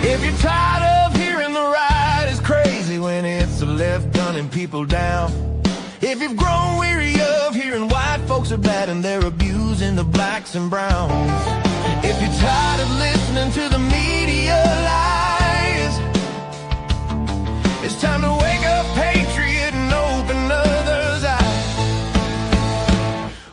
If you're tired of hearing the right is crazy when it's the left gunning people down. If you've grown weary of hearing white folks are bad and they're abusing the blacks and browns. If you're tired of listening to the media lies, it's time to wake up, patriot, and open others' eyes.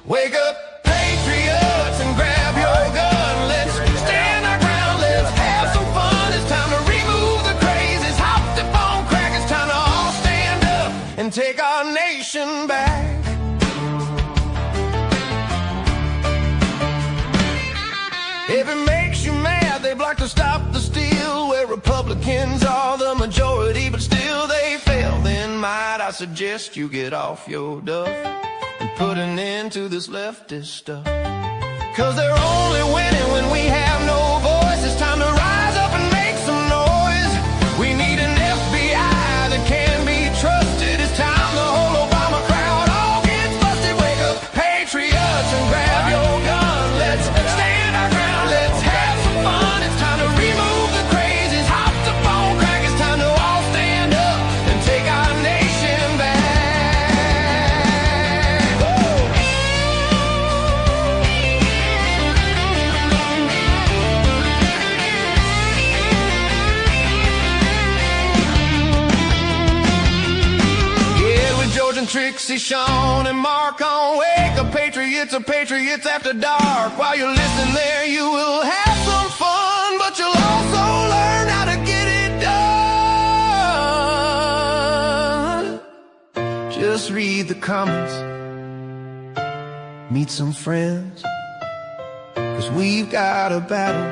Wake up, patriots, and grab your gun. Let's stand our ground, let's have some fun. It's time to remove the crazies, hop the phone crack. It's time to all stand up and take our nation back. If it makes you mad, they block to stop the steal, where Republicans are the majority, but still they fail. Then might I suggest you get off your duff and put an end to this leftist stuff. Cause they're only winning when we have no voice. It's time to rise up and make some noise. We need an FBI that can be trusted. It's time the whole Obama crowd all gets busted. Wake up, patriots, and grab your gun. Let's stand our ground, let's have some fun. It's time to remove the crazies, hop the phone crack. It's time to all stand up and take our nation back. Trixie, Sean, and Mark on Wake Up Patriots, or Patriots After Dark. While you're listening there, you will have some fun, but you'll also learn how to get it done. Just read the comments, meet some friends, cause we've got a battle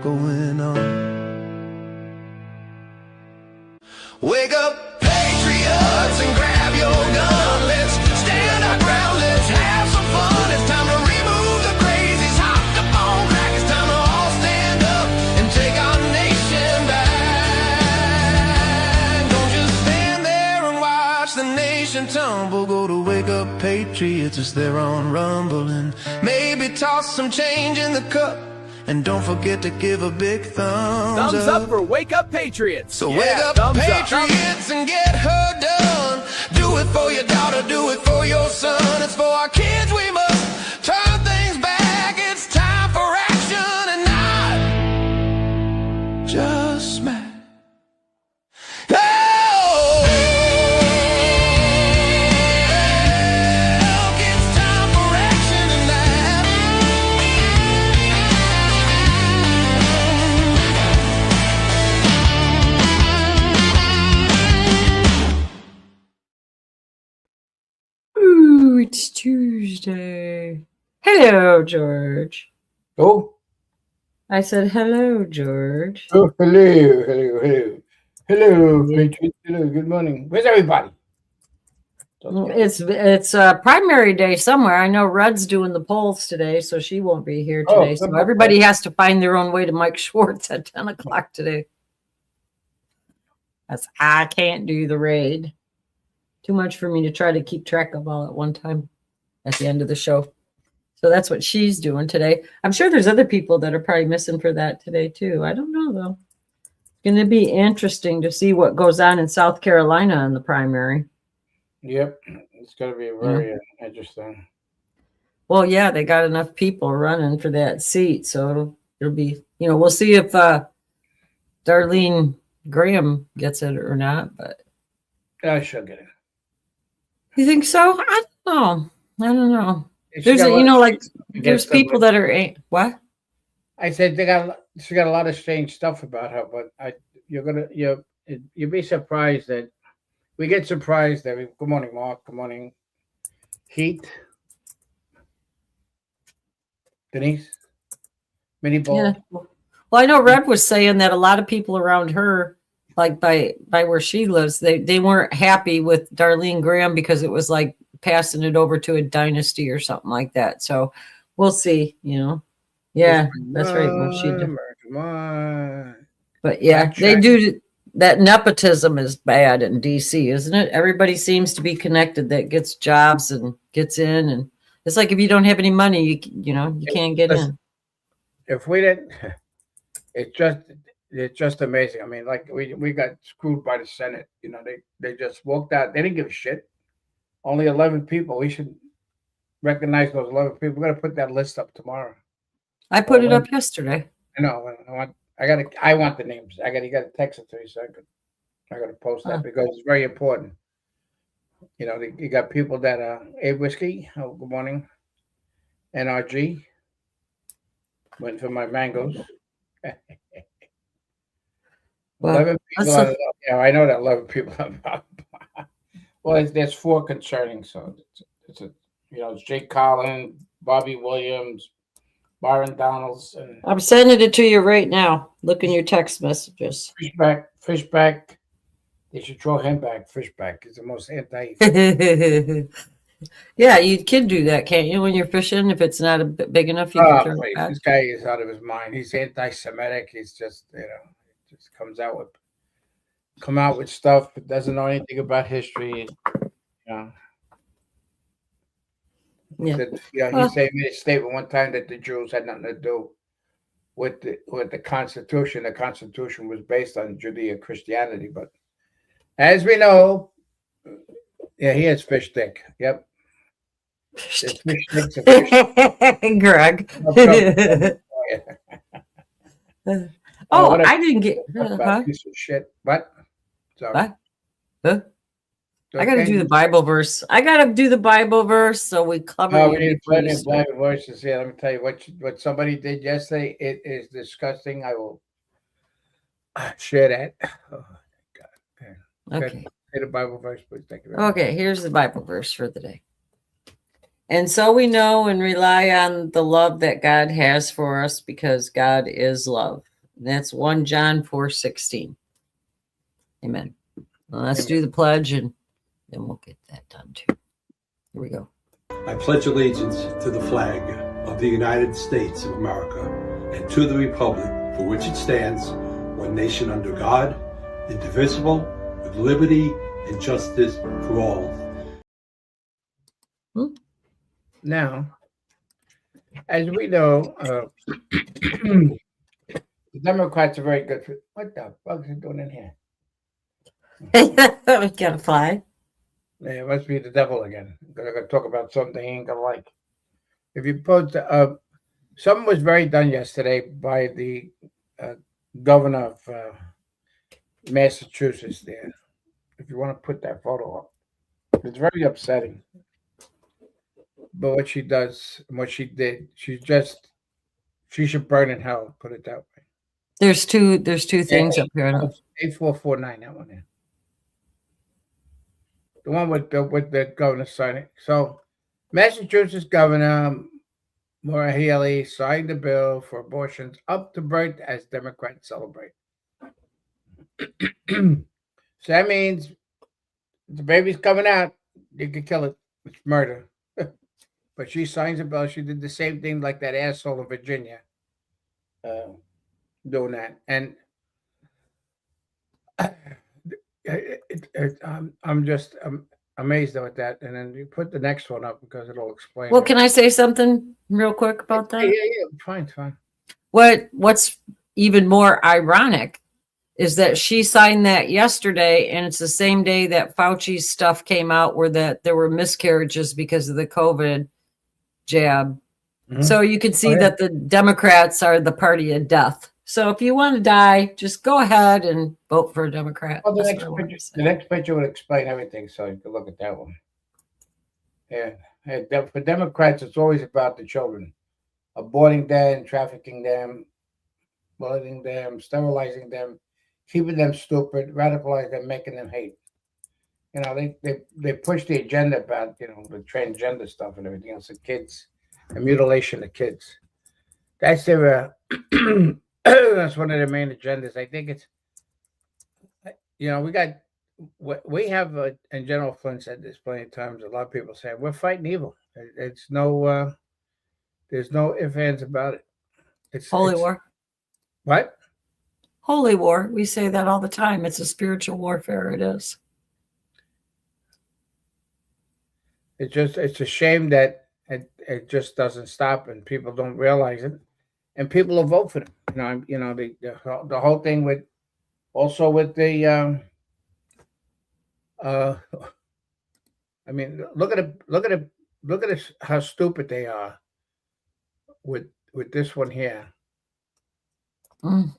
going on. Wake up, patriots, and grab your gun. Let's stand our ground, let's have some fun. It's time to remove the crazies, hop the phone crack. It's time to all stand up and take our nation back. Don't just stand there and watch the nation tumble. Go to Wake Up Patriots, it's there on Rumble. And maybe toss some change in the cup. And don't forget to give a big thumbs up for Wake Up Patriots. So wake up, patriots, and get her done. Do it for your daughter, do it for your son. It's for our kids, we must turn things back. It's time for action and not just smack. It's Tuesday. Hello, George. Oh? I said hello, George. Oh, hello. Hello, Patriots. Hello, good morning. Where's everybody? It's primary day somewhere. I know Red's doing the polls today, so she won't be here today. So everybody has to find their own way to Mike Schwartz at 10 o'clock today. I can't do the raid. Too much for me to try to keep track of all at one time at the end of the show. So that's what she's doing today. I'm sure there's other people that are probably missing for that today too. I don't know though. It's going to be interesting to see what goes on in South Carolina in the primary. Yep. It's going to be very interesting. Well, yeah, they got enough people running for that seat. So it'll be, we'll see if Darlene Graham gets it or not, but I should get it. You think so? I don't know. There's there's people that are what? I said she got a lot of strange stuff about her, but you'll be surprised that we get surprised that good morning, Mark. Good morning, Heat. Denise, Mini Ball. Yeah. Well, I know Red was saying that a lot of people around her, like by where she lives, they weren't happy with Darlene Graham because it was like passing it over to a dynasty or something like that. So we'll see, Yeah, that's right. Well, she did. But yeah, they that nepotism is bad in DC, isn't it? Everybody seems to be connected that gets jobs and gets in, and it's like if you don't have any money, you can't get in. If we didn't, it's just amazing. I mean, like we got screwed by the Senate. They just walked out. They didn't give a shit. Only 11 people. We should recognize those 11 people. We're gonna put that list up tomorrow. I put it up yesterday. I know. I want the names. You gotta text it to me so I gotta post that because it's very important. You got people that are A Whiskey. Oh, good morning. NRG. Went for my mangoes. Well, 11 people. I know that 11 people. Well, there's 4 concerning. So it's Jake Collins, Bobby Williams, Byron Donalds, and I'm sending it to you right now. Look in your text messages. Fishback. They should throw him back. Fishback is the most anti. Yeah, you can do that, can't you? When you're fishing, if it's not a bit big enough, you can throw it back. This guy is out of his mind. He's anti-Semitic. He's just just come out with stuff, but doesn't know anything about history. Yeah. He made a statement one time that the Jews had nothing to do with the Constitution. The Constitution was based on Judeo-Christianity, but as we know, he has fish stick. Yep. Fish sticks a fish. Greg. I didn't get piece of shit. But sorry. Huh? I got to do the Bible verse. So we cover. We need plenty of Bible verses here. Let me tell you what somebody did yesterday. It is disgusting. I will share that. Oh, God. Okay. Say the Bible verse, please. Thank you. Okay, here's the Bible verse for the day. And so we know and rely on the love that God has for us because God is love. And that's 1 John 4:16. Amen. Well, let's do the pledge and then we'll get that done too. Here we go. I pledge allegiance to the flag of the United States of America and to the republic for which it stands, one nation under God, indivisible, with liberty and justice for all. Now, as we know, the Democrats are very good. What the fuck is he doing in here? We gotta fly. Yeah, it must be the devil again. They're gonna talk about something he ain't gonna like. If you post, something was very done yesterday by the governor of Massachusetts. There, if you want to put that photo up, it's very upsetting. But what she does and what she did, she should burn in hell. Put it that way. There's two things up here. 8449, that one there. The one with the governor signing. So, Massachusetts Governor Maura Healey signed the bill for abortions up to birth as Democrats celebrate. So that means if the baby's coming out, you can kill it. It's murder. But she signs a bill. She did the same thing like that asshole in Virginia doing that. And I'm just amazed at that. And then you put the next one up because it'll explain. Well, can I say something real quick about that? Yeah. Fine. What's even more ironic is that she signed that yesterday, and it's the same day that Fauci's stuff came out where that there were miscarriages because of the COVID jab. Mm-hmm. So you can see that the Democrats are the party of death. So if you want to die, just go ahead and vote for a Democrat. Well, the next picture would explain everything, so you can look at that one. Yeah. For Democrats, it's always about the children. Aborting them, trafficking them, bullying them, sterilizing them, keeping them stupid, radicalizing them, making them hate. They push the agenda about, the transgender stuff and everything else, the kids, and mutilation of kids. That's their, that's one of their main agendas. I think it's, we have, and General Flynn said this plenty of times, a lot of people say, we're fighting evil. It's no, there's no ifs, ands about it. It's holy war. What? holy war. We say that all the time. It's a spiritual warfare. It is. It's a shame that it just doesn't stop and people don't realize it, and people will vote for them. The whole thing with also with the I mean, look at it, how stupid they are with this one here. Mm.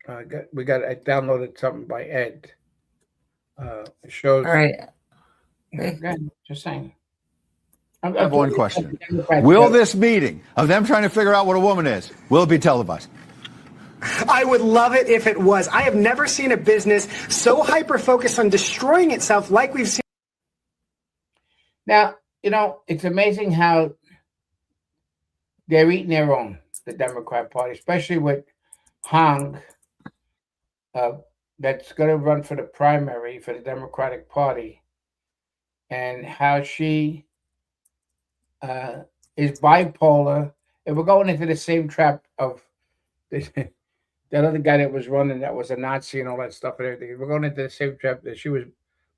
I downloaded something by Ed. It shows. All right. Again, just saying. I have one question. Will this meeting of them trying to figure out what a woman is, will it be televised? I would love it if it was. I have never seen a business so hyper-focused on destroying itself like we've seen. Now, it's amazing how they're eating their own, the Democrat Party, especially with Hong, that's going to run for the primary for the Democratic Party, and how she is bipolar. And we're going into the same trap of that other guy that was running, that was a Nazi and all that stuff and everything. We're going into the same trap that she was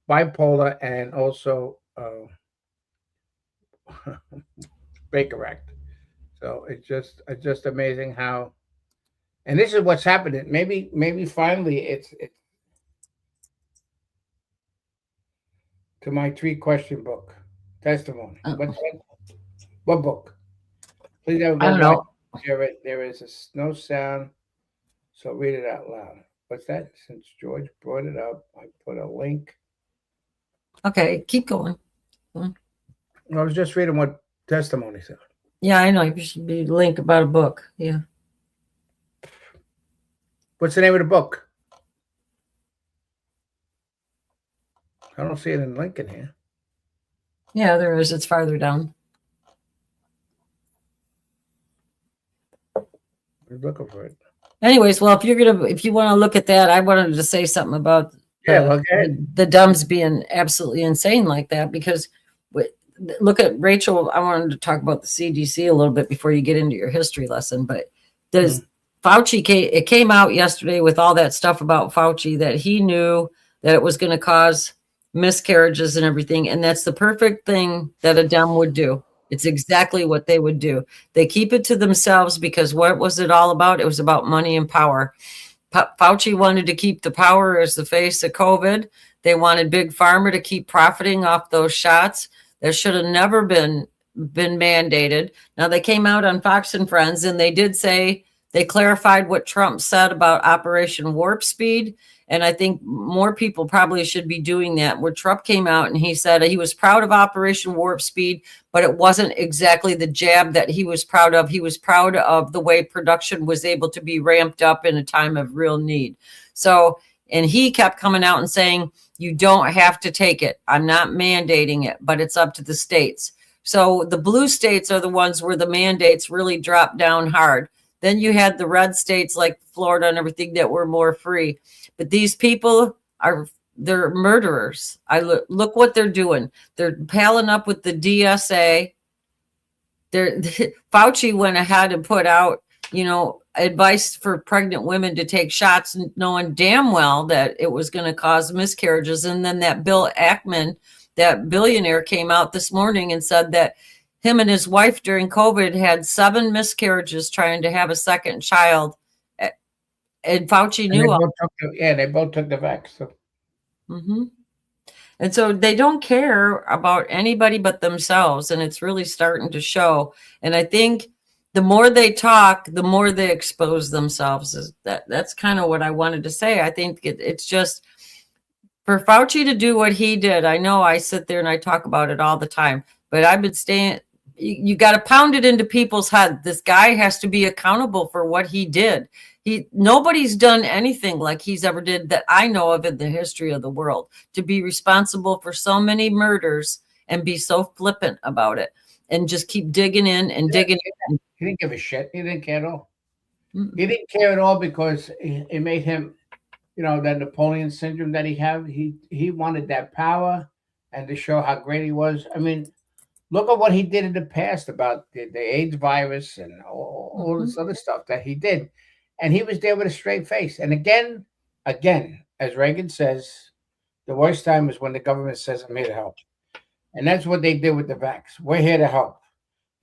bipolar and also Baker Act. So it's just amazing how, and this is what's happening. Maybe finally it's to my 3-question book testimony. What book? Please have I don't know. There is no sound, so read it out loud. What's that? Since George brought it up, I put a link. Okay, keep going. I was just reading what testimony said. Yeah, I know. You should be link about a book. Yeah. What's the name of the book? I don't see it in link in here. Yeah, there is. It's farther down. I'm looking for it. Anyways, well, if you want to look at that, I wanted to say something about the dumbs being absolutely insane like that, because look at Rachel. I wanted to talk about the CDC a little bit before you get into your history lesson, but Fauci it came out yesterday with all that stuff about Fauci that he knew that it was going to cause miscarriages and everything, and that's the perfect thing that a Dem would do. It's exactly what they would do. They keep it to themselves because what was it all about? It was about money and power. Fauci wanted to keep the power as the face of COVID. They wanted Big Pharma to keep profiting off those shots. That should have never been mandated. Now, they came out on Fox and Friends, and they did say, they clarified what Trump said about Operation Warp Speed. And I think more people probably should be doing that, where Trump came out and he said he was proud of Operation Warp Speed, but it wasn't exactly the jab that he was proud of. He was proud of the way production was able to be ramped up in a time of real need. So, and he kept coming out and saying, you don't have to take it. I'm not mandating it, but it's up to the states. So the blue states are the ones where the mandates really dropped down hard. Then you had the red states like Florida and everything that were more free. But these people they're murderers. Look what they're doing. They're palling up with the DSA. Fauci went ahead and put out, advice for pregnant women to take shots, knowing damn well that it was going to cause miscarriages. And then that Bill Ackman, that billionaire, came out this morning and said that him and his wife during COVID had 7 miscarriages trying to have a second child. And Fauci knew. They both took the vaccine. Mm-hmm. And so they don't care about anybody but themselves. And it's really starting to show. And I think the more they talk, the more they expose themselves. That's kind of what I wanted to say. I think it's just for Fauci to do what he did. I know I sit there and I talk about it all the time, but I've been staying. You got to pound it into people's head. This guy has to be accountable for what he did. Nobody's done anything like he's ever did that I know of in the history of the world, to be responsible for so many murders and be so flippant about it and just keep digging in and digging in. He didn't give a shit. He didn't care at all. Mm-hmm. He didn't care at all because it made him, that Napoleon syndrome that he had. He wanted that power and to show how great he was. I mean, look at what he did in the past about the AIDS virus and all this other stuff that he did. And he was there with a straight face. And again, as Reagan says, the worst time is when the government says, I'm here to help. And that's what they did with the vax. We're here to help.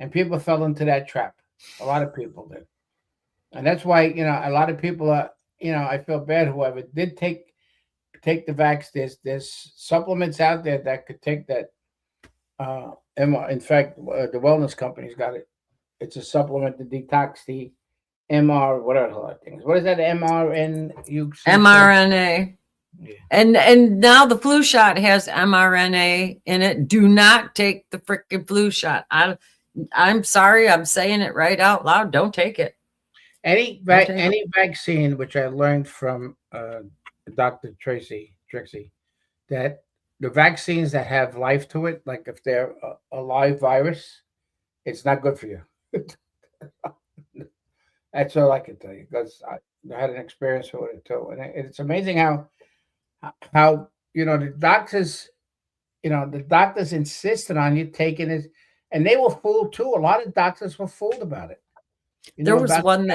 And people fell into that trap. A lot of people did. And that's why, a lot of people are, I feel bad whoever did take the vax. There's supplements out there that could take that. In fact, the wellness company's got it. It's a supplement to detox the MR, whatever things. What is that? mRNA. Yeah. And now the flu shot has mRNA in it. Do not take the freaking flu shot. I'm sorry, I'm saying it right out loud. Don't take it. Any vaccine, which I learned from Dr. Trixie, that the vaccines that have life to it, like if they're a live virus, it's not good for you. That's all I can tell you, because I had an experience with it too. And it's amazing how the doctors insisted on you taking it, and they were fooled too. A lot of doctors were fooled about it. There was one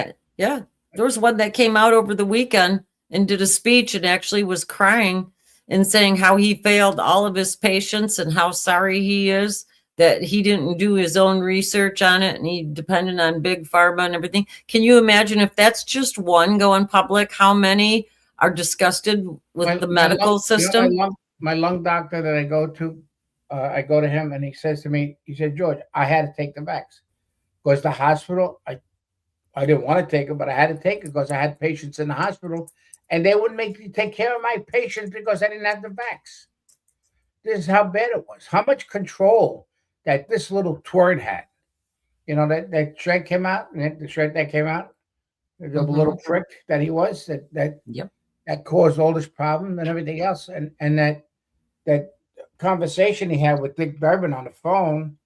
that came out over the weekend and did a speech and actually was crying and saying how he failed all of his patients and how sorry he is that he didn't do his own research on it and he depended on big pharma and everything. Can you imagine if that's just one going public, how many are disgusted with the medical system? My lung doctor that I go to him and he says to me, he said, George, I had to take the vax. Because the hospital, I didn't want to take it, but I had to take it because I had patients in the hospital and they wouldn't make me take care of my patients because I didn't have the vax. This is how bad it was. How much control that this little twerd had. That shred came out, the shred that came out, the little prick that he was, that caused all this problem and everything else. And that conversation he had with Dick Durbin on the phone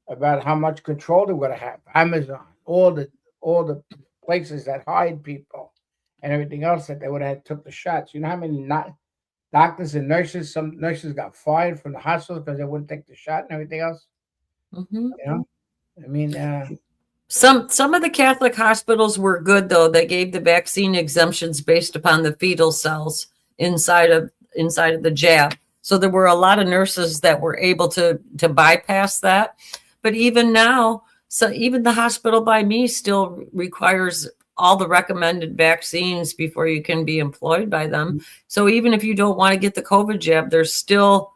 about how much control they would have. Amazon, all the places that hide people and everything else that they would have took the shots. You know how many doctors and nurses, some nurses got fired from the hospital because they wouldn't take the shot and everything else. Some of the Catholic hospitals were good though. They gave the vaccine exemptions based upon the fetal cells inside of the jab. So there were a lot of nurses that were able to bypass that. But even now, so even the hospital by me still requires all the recommended vaccines before you can be employed by them. So even if you don't want to get the COVID jab, there's still,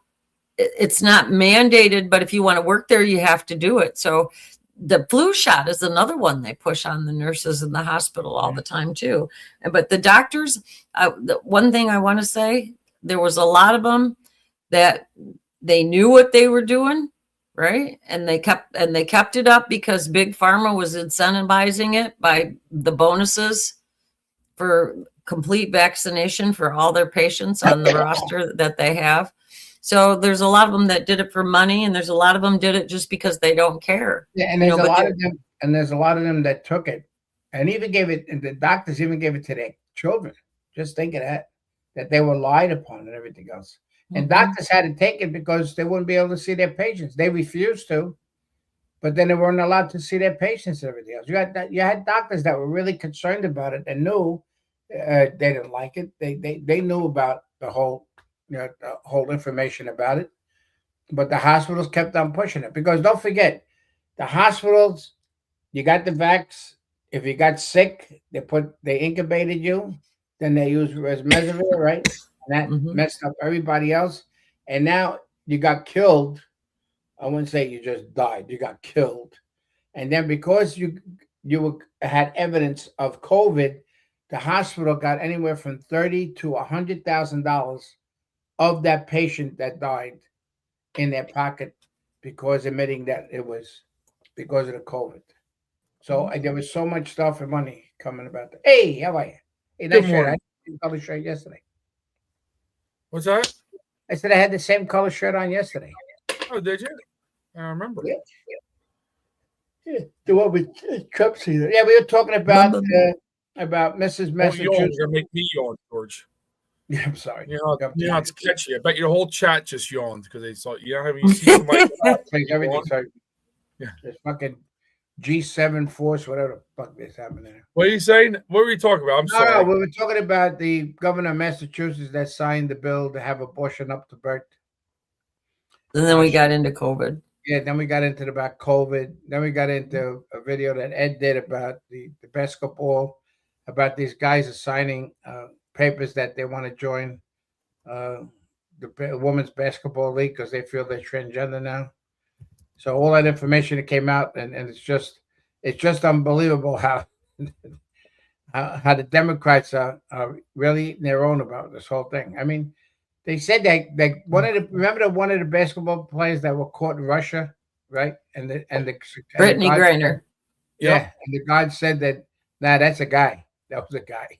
it's not mandated, but if you want to work there, you have to do it. So the flu shot is another one they push on the nurses in the hospital all the time too. But the doctors, the one thing I want to say, there was a lot of them that they knew what they were doing, right? And they kept it up because Big Pharma was incentivizing it by the bonuses for complete vaccination for all their patients on the roster that they have. So there's a lot of them that did it for money, and there's a lot of them did it just because they don't care. Yeah, and there's a lot of them, and there's a lot of them that took it and even gave it, and the doctors even gave it to their children. Just think of that they were lied upon and everything else. And doctors had to take it because they wouldn't be able to see their patients. They refused to, but then they weren't allowed to see their patients and everything else. You had doctors that were really concerned about it and knew they didn't like it. They knew about the whole information about it, but the hospitals kept on pushing it because don't forget, the hospitals, you got the vax. If you got sick, they incubated you. Then they used remdesivir, right? And that messed up everybody else. And now you got killed. I wouldn't say you just died. You got killed. And then because you had evidence of COVID, the hospital got anywhere from $30,000 to $100,000 of that patient that died in their pocket because admitting that it was because of the COVID. So there was so much stuff and money coming about that. Hey, how are you? Hey, nice shirt. I had the same color shirt yesterday. What's that? I said I had the same color shirt on yesterday. Oh, did you? I remember. Yeah. The one with Trump's either. Yeah, we were talking about Mrs. Massachusetts. You're gonna make me yawn, George. Yeah, I'm sorry. You know it's catchy. I bet your whole chat just yawned because they saw you. Haven't you seen somebody? Everything. Sorry. Yeah. Just fucking G7 force, whatever the fuck is happening there. What are you saying? What were you talking about? I'm No, sorry. we were talking about the governor of Massachusetts that signed the bill to have abortion up to birth. And then we got into COVID. Yeah, then we got into about COVID. Then we got into a video that Ed did about the basketball, about these guys are signing papers that they want to join the women's basketball league because they feel they're transgender now. So all that information that came out, and it's just unbelievable how how the Democrats are really eating their own about this whole thing. I mean, they said that one of the basketball players that were caught in Russia, right? And the Brittany Griner. Yeah, and the guard said that that's a guy. That was a guy.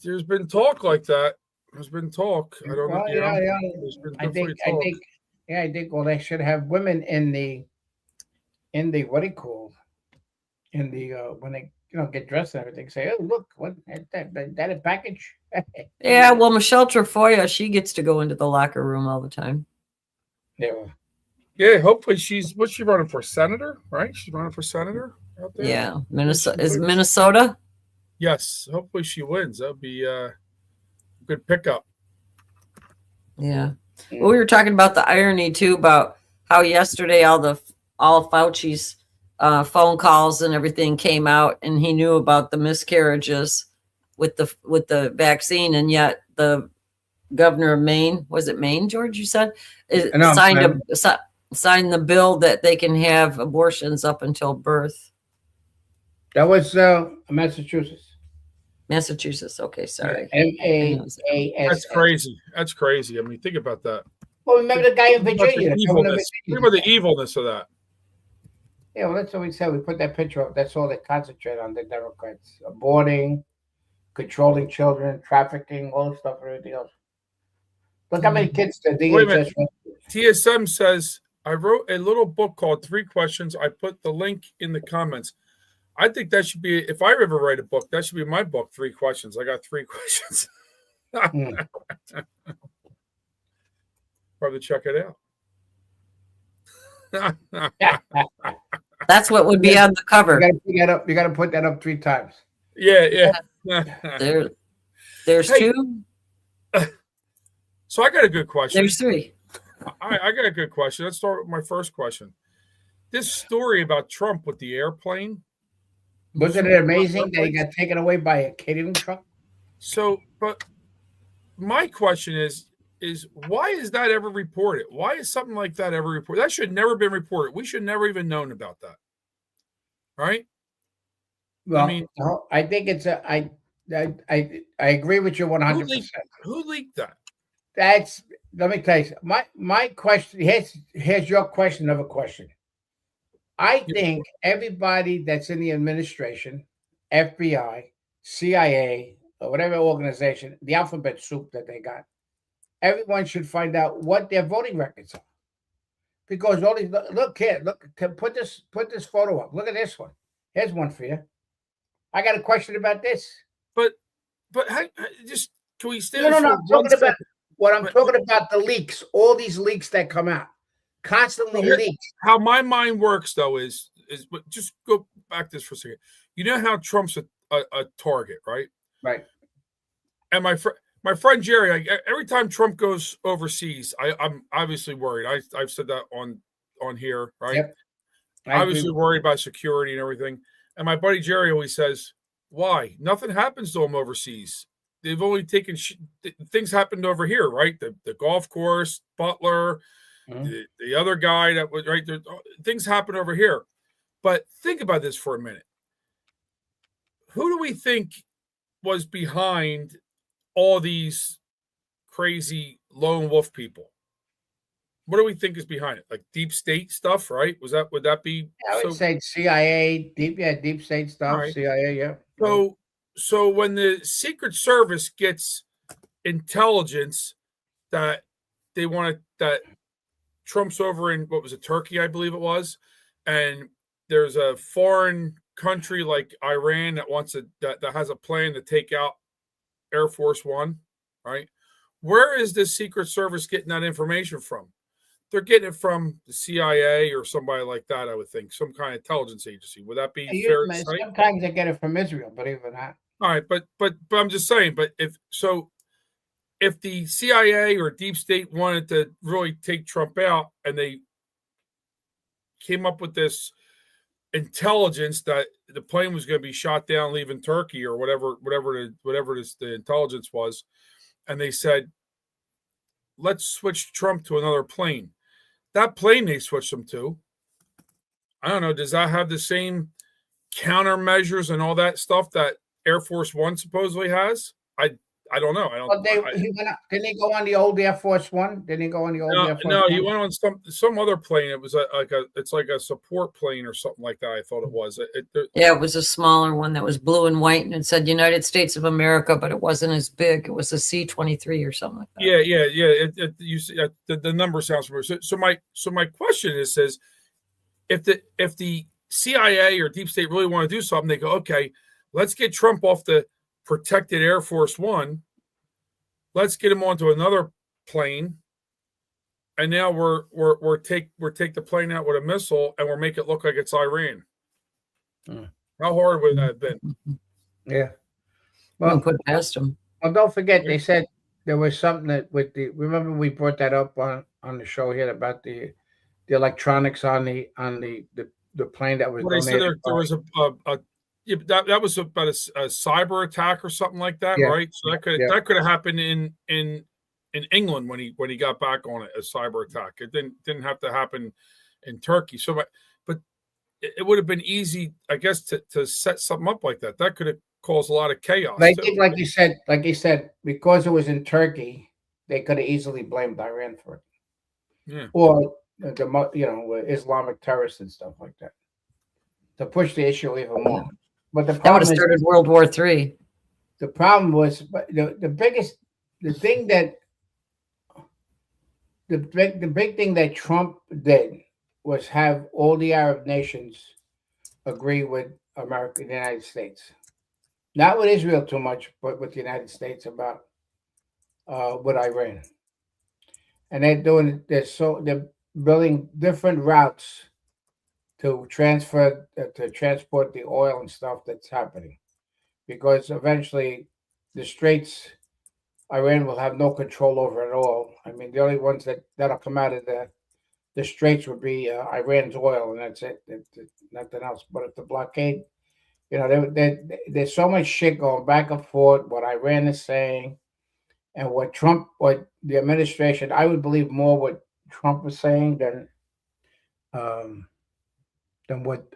There's been talk like that. There's been talk. I don't know. Yeah. There's been I think well, they should have women in the what do you call in the when they get dressed and everything. Say, oh look, what that a package? Yeah, well, Michelle Trefoya, she gets to go into the locker room all the time. Yeah, hopefully what's she running for? Senator, right? She's running for senator out there. Yeah, Minnesota. Is it Minnesota? Yes, hopefully she wins. That would be a good pickup. Yeah. Well, we were talking about the irony too about how yesterday all Fauci's phone calls and everything came out, and he knew about the miscarriages with the vaccine, and yet the governor of Maine, was it Maine, George? You said signed the bill that they can have abortions up until birth. That was Massachusetts. Massachusetts. Okay, sorry. MAAS. That's crazy. That's crazy. I mean, think about that. Well, remember the guy in Virginia? Think about the evilness of that. Yeah, well, that's what we said. We put that picture up. That's all they concentrate on, the Democrats. Aborting, controlling children, trafficking, all the stuff and everything else. Look how many kids the DHS. TSM says, I wrote a little book called 3 Questions. I put the link in the comments. I think that should be, if I ever write a book, that should be my book, 3 Questions. I got 3 questions. Probably check it out. That's what would be on the cover. You got to put that up 3 times. Yeah. There's 2. So I got a good question. There's 3. I got a good question. Let's start with my first question. This story about Trump with the airplane. Wasn't it amazing that he got taken away by a catering truck? So, but my question is why is that ever reported? Why is something like that ever reported? That should never been reported. We should never even known about that. Right? Well, I mean, I think it's I agree with you 100%. Who leaked that? Let me tell you, my question, here's your question of a question. I think everybody that's in the administration, FBI, CIA, or whatever organization, the alphabet soup that they got, everyone should find out what their voting records are. Because all these look, put this photo up. Look at this one. Here's one for you. I got a question about this. But just can we stay? No. I'm talking about the leaks. All these leaks that come out, constantly leaks. How my mind works though is but just go back to this for a second. You know how Trump's a target, right? Right. And my friend Jerry, like, every time Trump goes overseas, I'm obviously worried. I've said that on here, right? Yep. Obviously worried about security and everything. And my buddy Jerry always says, "Why? Nothing happens to him overseas. They've only taken things happened over here, right? The golf course, Butler, the other guy that was right there. Things happen over here." But think about this for a minute. Who do we think was behind all these crazy lone wolf people? What do we think is behind it? Like deep state stuff, right? Would that be? I would say CIA, deep state stuff, right. CIA, yeah. So when the Secret Service gets intelligence that they want that Trump's over in, what was it, Turkey, I believe it was, and there's a foreign country like Iran that has a plan to take out Air Force One, right? Where is the Secret Service getting that information from? they're getting it from the CIA or somebody like that. I would think some kind of intelligence agency. Would that be fair to say? Sometimes they get it from Israel, believe it or not. All right, but I'm just saying. But if the CIA or deep state wanted to really take Trump out, and they came up with this intelligence that the plane was going to be shot down leaving Turkey or whatever the intelligence was, and they said, let's switch Trump to another plane. That plane they switched him to, I don't know, does that have the same countermeasures and all that stuff that Air Force One supposedly has? I don't know. Didn't he go on the old Air Force One? Didn't he go on the old Air Force No, One? he went on some other plane. It was it's like a support plane or something like that. I thought it was. Yeah, it was a smaller one that was blue and white, and it said United States of America, but it wasn't as big. It was a C-23 or something like that. Yeah. You see, the number sounds familiar. So my question is, if the CIA or deep state really want to do something, they go, okay, let's get Trump off the protected Air Force One. Let's get him onto another plane, and now we're take the plane out with a missile, and we'll make it look like it's Iran. How hard would that have been? Yeah. Well, put it past him. Well, don't forget, they said there was something that remember we brought that up on the show here about the electronics on the plane that was. Well, they said there was that was about a cyber attack or something like that, right? So that could have happened in England when he got back on it, a cyber attack. It didn't have to happen in Turkey. So, but it would have been easy, I guess, to set something up like that. That could have caused a lot of chaos. I think, like you said, because it was in Turkey, they could have easily blamed Iran for it. Yeah. Or the Islamic terrorists and stuff like that, to push the issue even more. But the problem that would have started World War III. The problem was, the big thing that Trump did was have all the Arab nations agree with America, the United States, not with Israel too much, but with the United States about with Iran, and they're building different routes to transport the oil and stuff that's happening, because eventually the straits, Iran will have no control over at all. I mean, the only ones that'll come out of the straits would be Iran's oil, and that's it. Nothing else. But if the blockade, there's so much shit going back and forth. What Iran is saying, and what the administration, I would believe more what Trump is saying than what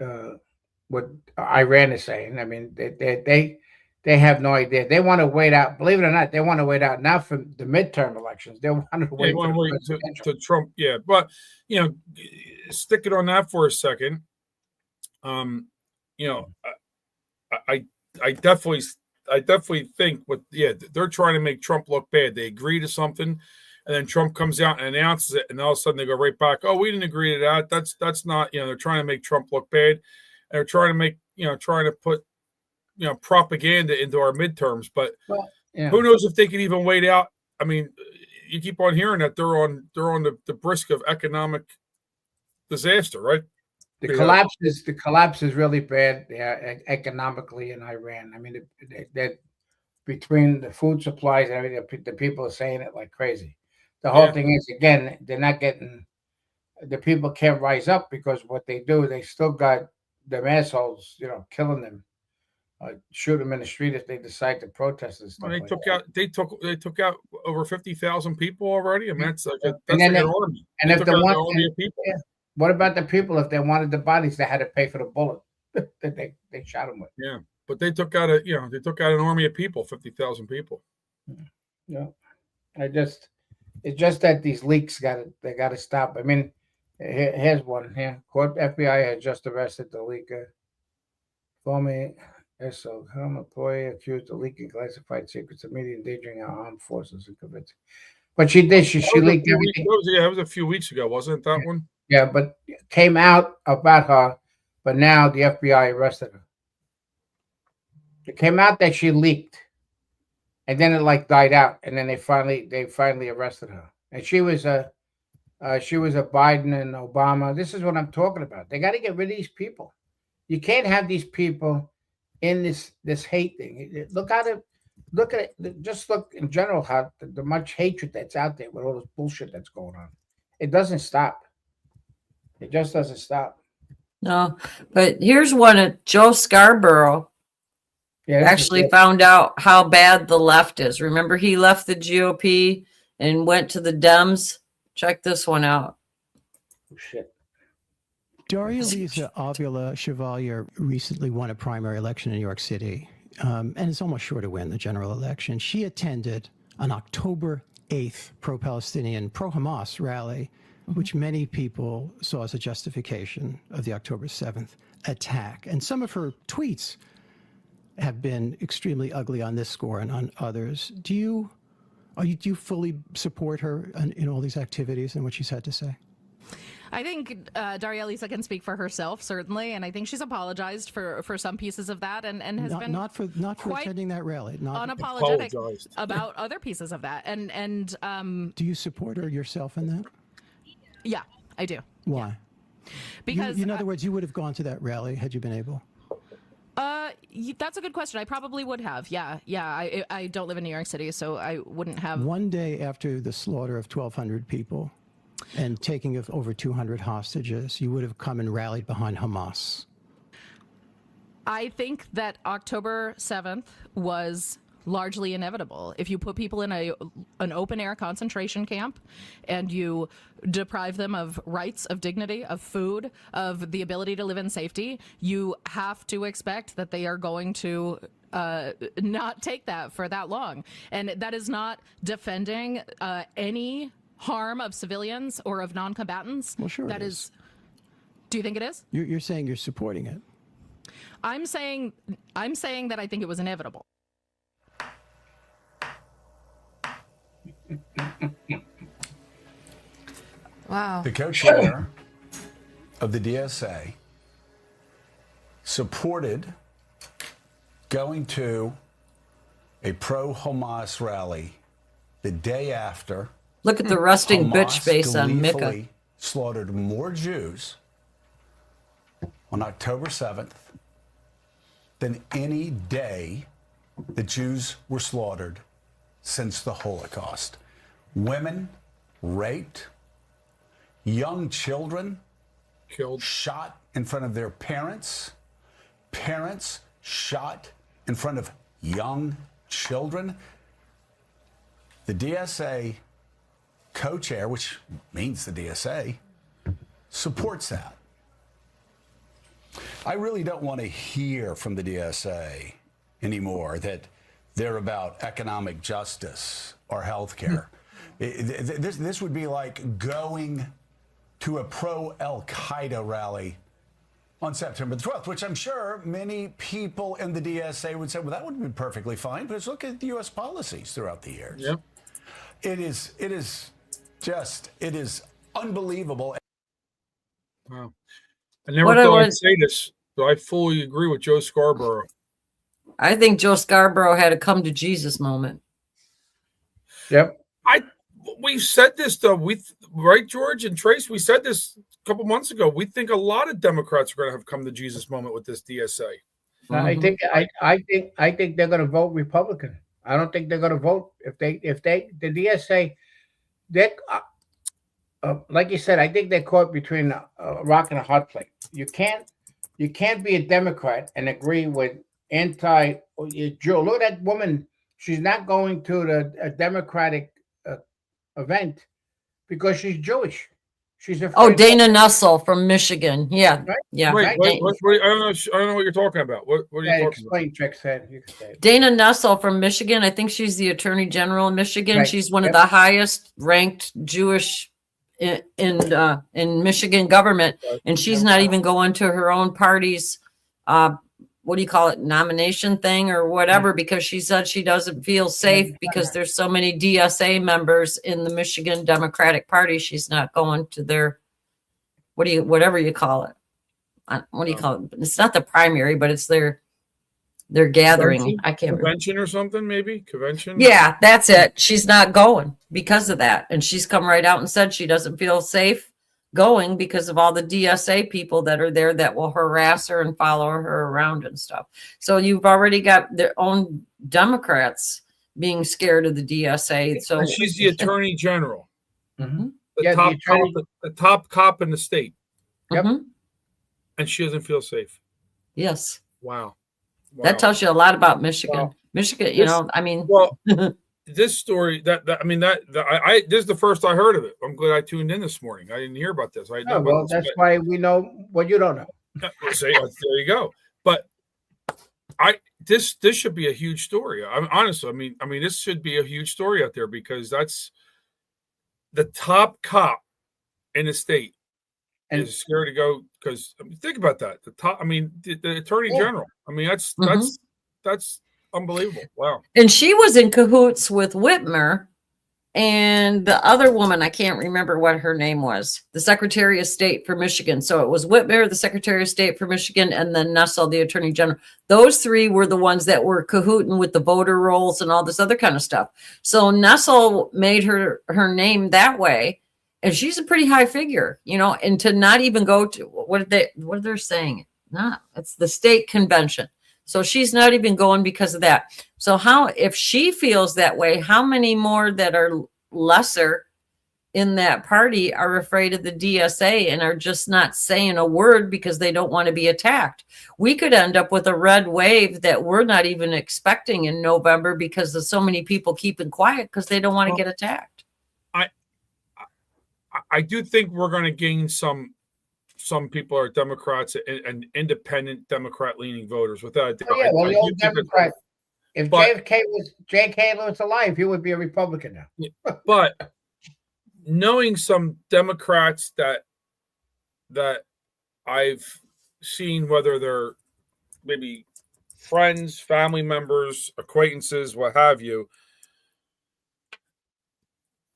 Iran is saying. I mean, they have no idea. They want to wait out. Believe it or not, they want to wait out not for the midterm elections. They want to wait to Trump. Yeah, but stick it on that for a second. I definitely think they're trying to make Trump look bad. They agree to something, and then Trump comes out and announces it, and all of a sudden they go right back. Oh, we didn't agree to that. That's not. They're trying to make Trump look bad, and they're trying to put propaganda into our midterms. But who knows if they can even wait out? I mean, you keep on hearing that they're on the brisk of economic disaster, right? The collapse is really bad economically in Iran. I mean, that between the food supplies and everything, the people are saying it like crazy. The whole thing is, again, they're not getting, the people can't rise up, because what they do, they still got them assholes, killing them, shoot them in the street if they decide to protest and stuff. They took out over 50,000 people already. I mean, that's like an army. And if an army of people. Yeah. What about the people? If they wanted the bodies, they had to pay for the bullet that they shot them with. Yeah, but they took out an army of people, 50,000 people. Yeah, it's just that these leaks got to stop. I mean, here's one here. FBI has just arrested the leaker. Former SOCOM employee accused of leaking classified secrets of media endangering our armed forces and convincing. But she did. She leaked everything. It was a few weeks ago, wasn't it, that one? Yeah, but it came out about her, but now the FBI arrested her. It came out that she leaked, and then it died out, and then they finally arrested her. And she was She was a Biden and Obama. This is what I'm talking about. They got to get rid of these people. You can't have these people in this hate thing. Look at it. Just look in general how the much hatred that's out there with all this bullshit that's going on. It doesn't stop. It just doesn't stop. No, but here's one at Joe Scarborough. Yeah, Actually found out how bad the left is. Remember, he left the GOP and went to the Dems. Check this one out. Oh, shit. Daria Lisa Avila Chevalier recently won a primary election in New York City, and is almost sure to win the general election. She attended an October 8th pro-Palestinian, pro-Hamas rally, which many people saw as a justification of the October 7th attack. And some of her tweets have been extremely ugly on this score and on others. Do you fully support her in all these activities and what she's had to say? I think Daria Lisa can speak for herself, certainly, and I think she's apologized for some pieces of that, and has been not for attending that rally. Not unapologetic about other pieces of that. And do you support her yourself in that? Yeah, I do. Why? Because in other words, you would have gone to that rally had you been able. That's a good question. I probably would have. Yeah. I don't live in New York City, so I wouldn't have. One day after the slaughter of 1,200 people and taking of over 200 hostages, you would have come and rallied behind Hamas. I think that October 7th was largely inevitable. If you put people in an open air concentration camp and you deprive them of rights, of dignity, of food, of the ability to live in safety, you have to expect that they are going to not take that for that long. And that is not defending any harm of civilians or of non-combatants. Well, sure. That is. Do you think it is? You're saying you're supporting it. I'm saying that I think it was inevitable. Wow. The co-chair of the DSA supported going to a pro-Hamas rally the day after. Look at the rusting Hamas bitch face on Mika. gleefully slaughtered more Jews on October 7th than any day the Jews were slaughtered since the Holocaust. Women raped, young children Killed, shot in front of their parents, parents shot in front of young children. The DSA co-chair, which means the DSA, supports that. I really don't want to hear from the DSA anymore that they're about economic justice or health care. This would be like going to a pro-Al-Qaeda rally on September the 12th, which I'm sure many people in the DSA would say, well, that would be perfectly fine, but let's look at the U.S. policies throughout the years. Yep. It is unbelievable. Wow. I never thought I'd say this, but I fully agree with Joe Scarborough. I think Joe Scarborough had a come to Jesus moment. Yep. We've said this though. Right, George and Trace. We said this a couple months ago. We think a lot of Democrats are going to have come to Jesus moment with this DSA. I think they're going to vote Republican. I don't think they're going to vote if the DSA. They like you said. I think they're caught between a rock and a hard place. You can't be a Democrat and agree with anti-Jew. Look at that woman. She's not going to a Democratic event because she's Jewish. She's a Dana Nussel from Michigan. Yeah, right? Yeah. Wait, Right. I don't know what you're talking about. What are you talking explain, Trick said. You can say it. Dana Nussel from Michigan. I think she's the Attorney General in Michigan. Right. She's one of the highest ranked Jewish in Michigan government, and she's not even going to her own party's what do you call it, nomination thing or whatever, because she said she doesn't feel safe because there's so many DSA members in the Michigan Democratic Party. She's not going to their whatever you call it. What do you call it? It's not the primary, but it's their They're gathering. Convention? I can't remember. Convention or something, maybe? Convention? Yeah, that's it. She's not going because of that. And she's come right out and said she doesn't feel safe going because of all the DSA people that are there that will harass her and follow her around and stuff. So you've already got their own Democrats being scared of the DSA. So And she's the attorney general. Mhm. The, Yeah, the top attorney- cop, the top cop in the state. Yep. Mhm. And she doesn't feel safe. Yes. Wow. That tells you a lot about Michigan. Wow. Michigan, This- I mean, Well, this story this is the first I heard of it. I'm glad I tuned in this morning. I didn't hear about this. I know Oh, about well, this, that's but- why we know what you don't know. Say, there you go. But this should be a huge story. I'm honestly, I mean, this should be a huge story out there because that's the top cop in the state And- is scared to go because think about that. The top, the attorney Yeah. general. I mean, that's unbelievable. Wow. and she was in cahoots with Whitmer and the other woman, I can't remember what her name was, the Secretary of State for Michigan. So it was Whitmer, the Secretary of State for Michigan, and then Nussel, the Attorney General. Those three were the ones that were cahooting with the voter rolls and all this other kind of stuff. So Nussel made her name that way, and she's a pretty high figure, and to not even go to what are they saying? It's the state convention. So she's not even going because of that. So if she feels that way, how many more that are lesser in that party are afraid of the DSA and are just not saying a word because they don't want to be attacked? We could end up with a red wave that we're not even expecting in November because of so many people keeping quiet because they don't want to get attacked. I do think we're going to gain some people are Democrats and independent Democrat leaning voters without a doubt. Oh, yeah, well, the old Democrat. If But- JFK was alive, he would be a Republican now. But knowing some Democrats that I've seen, whether they're maybe friends, family members, acquaintances, what have you,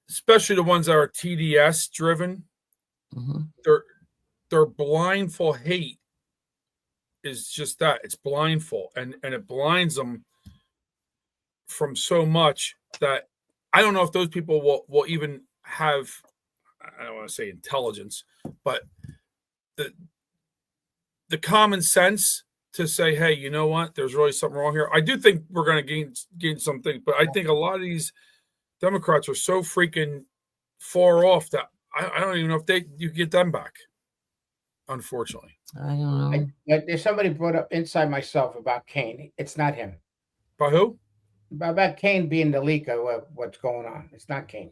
especially the ones that are TDS driven, Mhm. their blindfold hate is just that. It's blindfold, and it blinds them from so much that I don't know if those people will even have, I don't want to say intelligence, but the common sense to say, hey, you know what? There's really something wrong here. I do think we're going to gain something, but I think a lot of these Democrats are so freaking far off that I don't even know if you get them back. Unfortunately, I don't know. There's somebody brought up inside myself about Kane. It's not him. by who? About Kane being the leaker of what's going on. It's not Kane.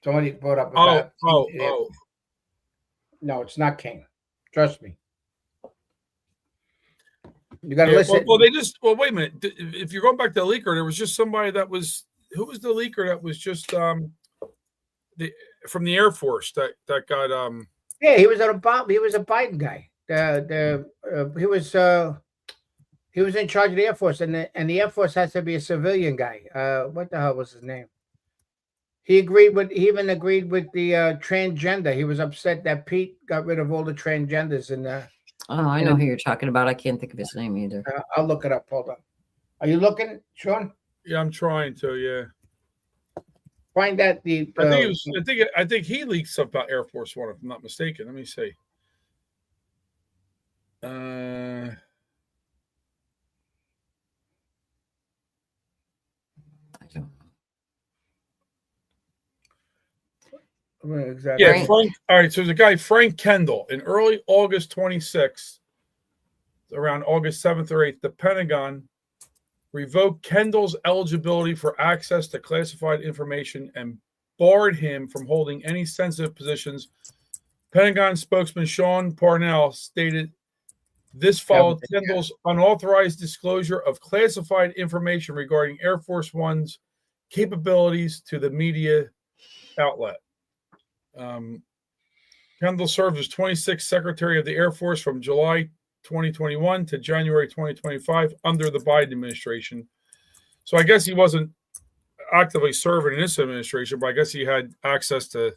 Somebody brought up about. Oh. No, it's not Kane. Trust me. You got to Yeah, listen. well, wait a minute. If you're going back to the leaker, there was just somebody that was, who was the leaker that was just from the Air Force that got Yeah, he was a Biden guy. He was in charge of the Air Force, and the Air Force has to be a civilian guy. What the hell was his name? He even agreed with the transgender. He was upset that Pete got rid of all the transgenders. And Oh, I know who you're talking about. I can't think of his name either. I'll look it up. Hold on. Are you looking, Sean? Yeah, I'm trying to. Yeah, Find that the. I think he leaked stuff about Air Force One, if I'm not mistaken. Let me see. Exactly. Yeah, Frank. All right, so there's a guy, Frank Kendall, in early August 26th, around August 7th or 8th, the Pentagon revoked Kendall's eligibility for access to classified information and barred him from holding any sensitive positions. Pentagon spokesman Sean Parnell stated this followed Kendall's unauthorized disclosure of classified information regarding Air Force One's capabilities to the media outlet. Kendall served as 26th Secretary of the Air Force from July 2021 to January 2025 under the Biden administration. So I guess he wasn't actively serving in this administration, but I guess he had access to.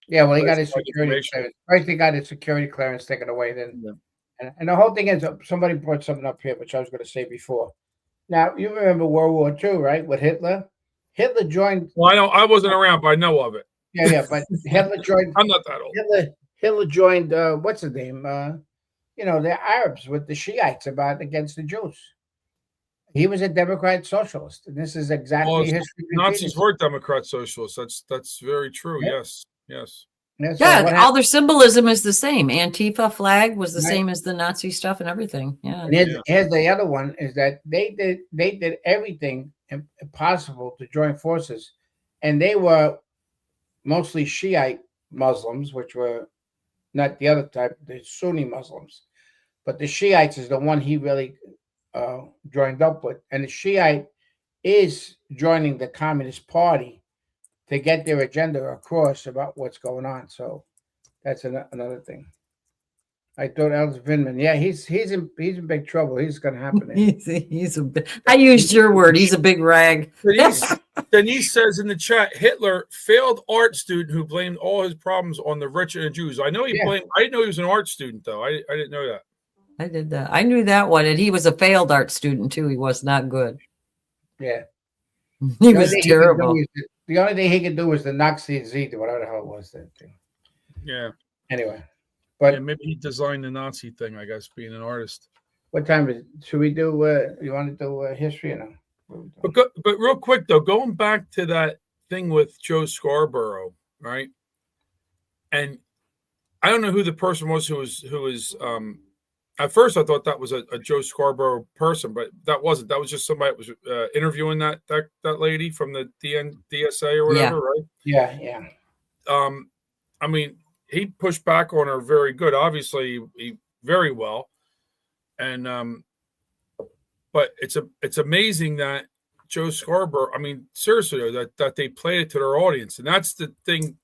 Yeah, well, he got his security clearance. First, he got his security clearance taken away, then, and And the whole thing is, somebody brought something up here, which I was going to say before. Now, you remember World War II, right? With Hitler. Hitler joined. Well, I wasn't around, but I know of it. Yeah, but Hitler joined. I'm not that old. Hitler joined. What's his name? The Arabs with the Shiites against the Jews. He was a Democrat socialist, and this is exactly history. Nazis were Democrat socialists. That's very true. Yeah. Yes. Yeah, all their symbolism is the same. Antifa flag was the same as the Nazi stuff and everything. Yeah. And here's the other one: is that they did everything possible to join forces, and they were mostly Shiite Muslims, which were not the other type, the Sunni Muslims, but the Shiites is the one he really joined up with, and the Shiite is joining the Communist Party to get their agenda across about what's going on. So that's another thing. I thought Alex Vindman, yeah, he's in big trouble. He's going to happen. I used your word. He's a big rag. Denise says in the chat, Hitler failed art student who blamed all his problems on the rich and Jews. I know blamed. I didn't know he was an art student though. I didn't know that. I did that. I knew that one, and he was a failed art student too. He was not good. Yeah, he was terrible. The only thing he could do was the Nazi Z, whatever the hell it was that thing. Yeah. Anyway, but maybe he designed the Nazi thing. I guess being an artist. What time is it? Should we do? You want to do history or no? But real quick though, going back to that thing with Joe Scarborough, right? And I don't know who the person was who was. At first, I thought that was a Joe Scarborough person, but that wasn't. That was just somebody that was interviewing that lady from the DSA or whatever, right? Yeah. I mean, he pushed back on her very good. Obviously, he very well, and but it's amazing that Joe Scarborough. I mean, seriously, that they played it to their audience, and that's the thing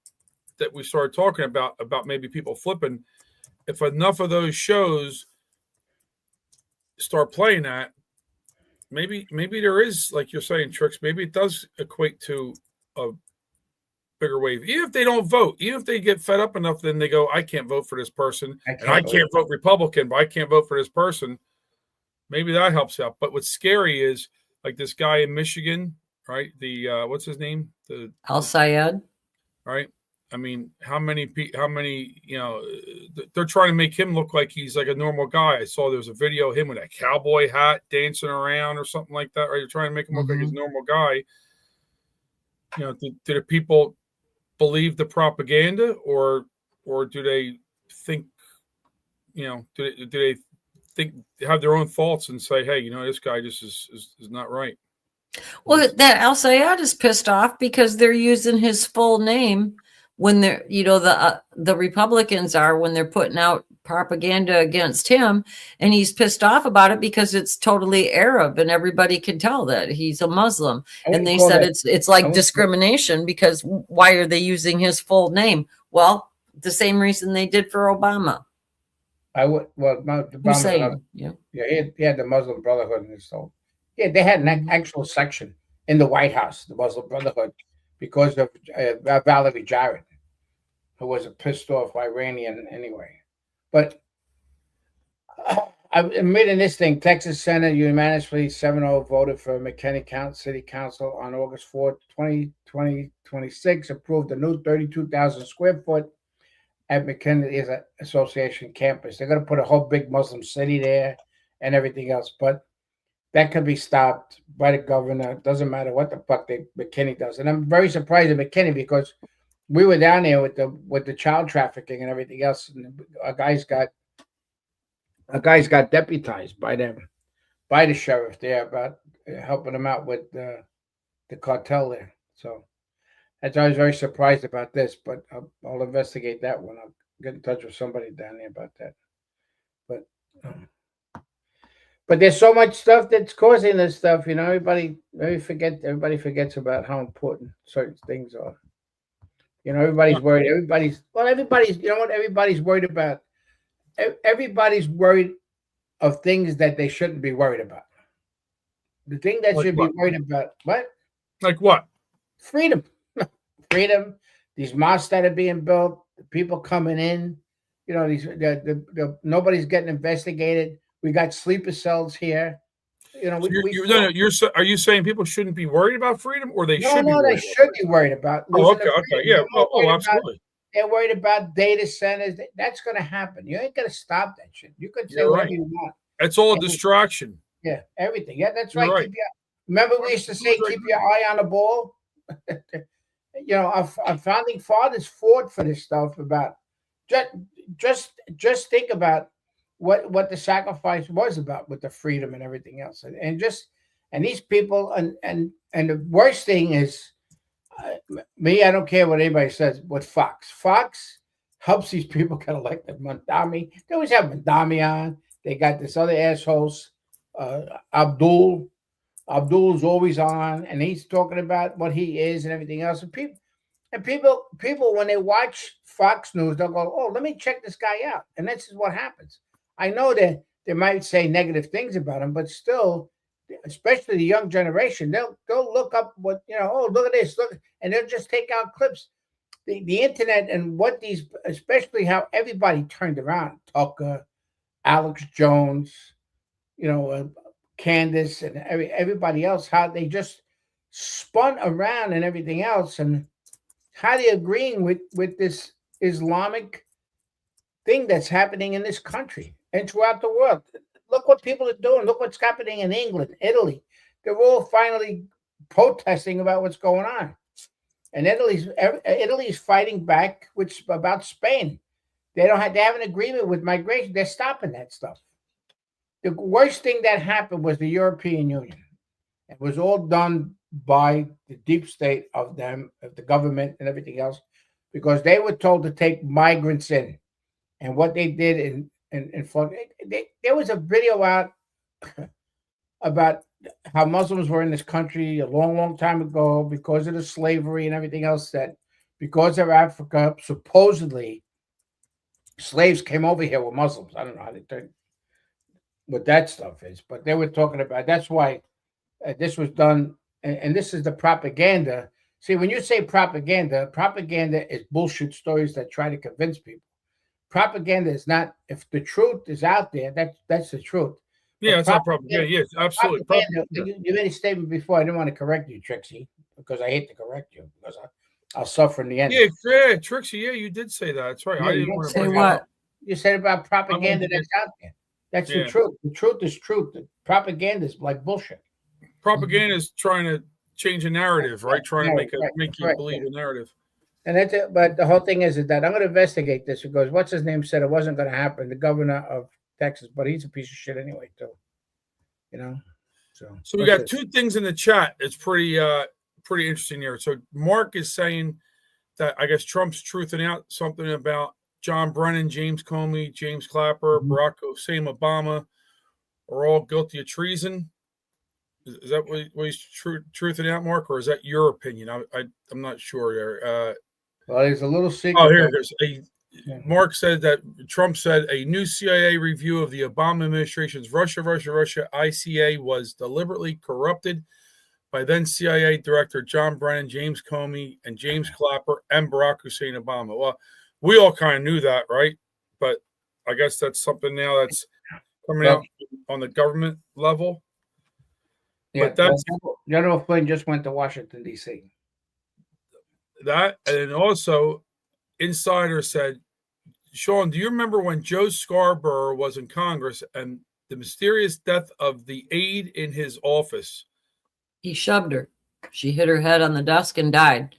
that we started talking about maybe people flipping. If enough of those shows start playing that, maybe there is, like you're saying, Tricks, maybe it does equate to a bigger wave. Even if they don't vote, even if they get fed up enough, then they go, I can't vote for this person, I can't vote Republican, but I can't vote for this person. Maybe that helps out. But what's scary is like this guy in Michigan, right? The what's his name? The Al Sayed. Right. I mean, how many, they're trying to make him look like he's like a normal guy. I saw there was a video of him with a cowboy hat dancing around or something like that. Right. You're trying to make him look like he's a normal guy. Do the people believe the propaganda or do they think, do they think have their own faults and say, hey, this guy just is not right? Well, that Al Sayed is pissed off because they're using his full name when they're, the Republicans are, when they're putting out propaganda against him, and he's pissed off about it because it's totally Arab and everybody can tell that he's a Muslim. And they said it's like discrimination because why are they using his full name? Well, the same reason they did for Obama. Obama, he had the Muslim Brotherhood in his soul. Yeah, they had an actual section in the White House, the Muslim Brotherhood, because of Valerie Jarrett, who was a pissed off Iranian anyway. But I'm admitting this thing. Texas Senate unanimously 7-0 voted for McKinney City Council on August 4th, 2026, approved a new 32,000 square foot at McKinney Association campus. They're going to put a whole big Muslim city there and everything else. But that could be stopped by the governor. It doesn't matter what the fuck McKinney does. And I'm very surprised at McKinney because we were down there with the child trafficking and everything else. And a guy's got deputized by them, by the sheriff there about helping them out with the cartel there. So that's why I was very surprised about this, but I'll investigate that one. I'll get in touch with somebody down there about that. But there's so much stuff that's causing this stuff, everybody forgets about how important certain things are. Everybody's worried. Everybody's everybody's worried about. Everybody's worried of things that they shouldn't be worried about. The thing that should be worried about, what? Like what? Freedom. Freedom. These mosques that are being built, the people coming in. you know, nobody's getting investigated. We got sleeper cells here. You know, are you saying people shouldn't be worried about freedom, or they should be no, worried they about should be worried about Oh, losing okay, their okay, freedom. yeah. Absolutely. They're worried about data centers. That's going to happen. You ain't going to stop that shit. You can say You're whatever right. you want. It's all a distraction. Yeah, everything. Yeah, that's You're right. right. Remember we used to say, keep your eye on the ball? You know, our founding fathers fought for this stuff about just think about what the sacrifice was about with the freedom and everything else. And these people and the worst thing is me, I don't care what anybody says. What Fox helps these people get elected. Mandami, they always have Mandami on. They got this other assholes, Abdul. Abdul's always on, and he's talking about what he is and everything else. And people, when they watch Fox News, they'll go, "Oh, let me check this guy out." And this is what happens. I know that they might say negative things about him, but still, especially the young generation, they'll look up what, you know. Oh, look at this, look, and they'll just take out clips. The internet and what these, especially how everybody turned around. Tucker, Alex Jones, you know. Candace and everybody else, how they just spun around and everything else, and how they agreeing with this Islamic thing that's happening in this country and throughout the world. Look what people are doing. Look what's happening in England, Italy. They're all finally protesting about what's going on. And Italy's fighting back about Spain. They have an agreement with migration. They're stopping that stuff. The worst thing that happened was the European Union. It was all done by the deep state of them, of the government and everything else, because they were told to take migrants in. And what they did there was a video out about how Muslims were in this country a long, long time ago because of the slavery and everything else, that because of Africa, supposedly slaves came over here with Muslims. I don't know how they turned what that stuff is, but they were talking about, that's why this was done, and this is the propaganda. See, when you say propaganda is bullshit stories that try to convince people. Propaganda is not, if the truth is out there, that's the truth. Yeah, it's not propaganda. Yes, absolutely. You made a statement before. I didn't want to correct you, Trixie, because I hate to correct you, because I'll suffer in the end. Yeah, Trixie, yeah, you did say that. That's right. Yeah, I didn't want to say what? You said about propaganda that's out there. That's the truth. The truth is truth. The propaganda is like bullshit. Propaganda is trying to change a narrative, right? Trying to make you believe a narrative. And that's it. But the whole thing is that I'm going to investigate this, because what's his name said it wasn't going to happen. The governor of Texas, but he's a piece of shit anyway, too. You know. So we got two things in the chat. It's pretty interesting here. So Mark is saying that I guess Trump's truthing out something about John Brennan, James Comey, James Clapper, Barack Hussein Obama are all guilty of treason. Is that what he's truthing out, Mark, or is that your opinion? I'm not sure there. Well, there's a little secret. Oh, here it goes. Mark said that Trump said a new CIA review of the Obama administration's Russia ICA was deliberately corrupted by then CIA Director John Brennan, James Comey, and James Clapper, and Barack Hussein Obama. Well, we all kind of knew that, right? But I guess that's something now that's coming out on the government level. Yeah, but that's General Flynn just went to Washington, D.C. That, and also insider said, Sean, do you remember when Joe Scarborough was in Congress and the mysterious death of the aide in his office? He shoved her. She hit her head on the desk and died.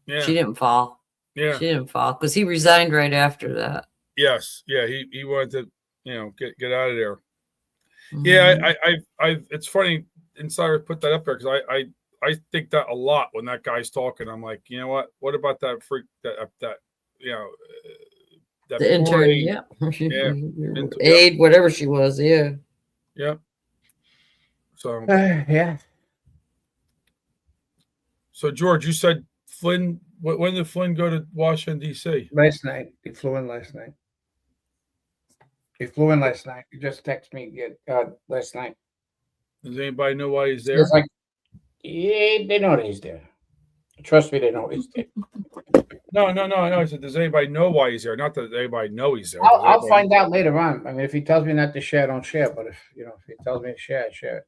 Yeah. She didn't fall. Yeah. She didn't fall because he resigned right after that. Yes. Yeah. He wanted to, get out of there. Mm-hmm. Yeah. It's funny. Insider put that up there because I think that a lot when that guy's talking. I'm like, you know what? What about that freak that that the intern? Yeah. Aide, whatever she was. Yeah. Yeah. So yeah. So George, you said Flynn. When did Flynn go to Washington D.C.? Last night. He flew in last night. He just texted me last night. Does anybody know why he's there? They know that he's there. Trust me, they know he's there. No. I said, does anybody know why he's there? Not that anybody know he's there. I'll find out later on. I mean, if he tells me not to share, don't share. But if he tells me to share, I share it.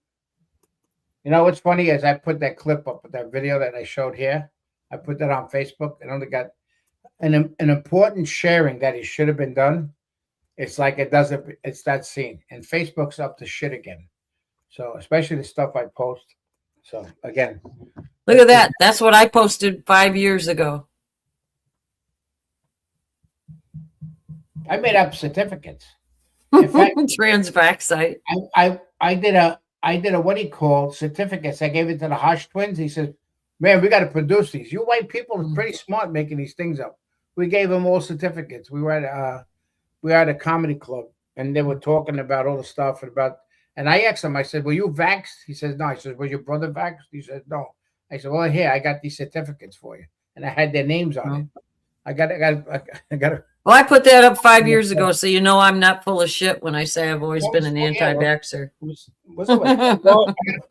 You know what's funny is I put that clip up, that video that I showed here. I put that on Facebook. It only got an important sharing that it should have been done. It's like it doesn't. It's that scene, and Facebook's up to shit again. So especially the stuff I post. So again, Look at that. That's what I posted 5 years ago. I made up certificates. In fact, Transvax site. I did a what he called certificates. I gave it to the Hush twins. He says, "Man, we got to produce these. You white people are pretty smart making these things up." We gave them all certificates. We were at a comedy club, and they were talking about all the stuff and I asked him. I said, "Were you vaxxed?" He says, "No." I said, "Was your brother vaxxed?" He said, "No." I said, "Well, here, I got these certificates for you," and I had their names on it. I got it. Well, I put that up 5 years ago, so you know I'm not full of shit when I say I've always been an anti-vaxxer.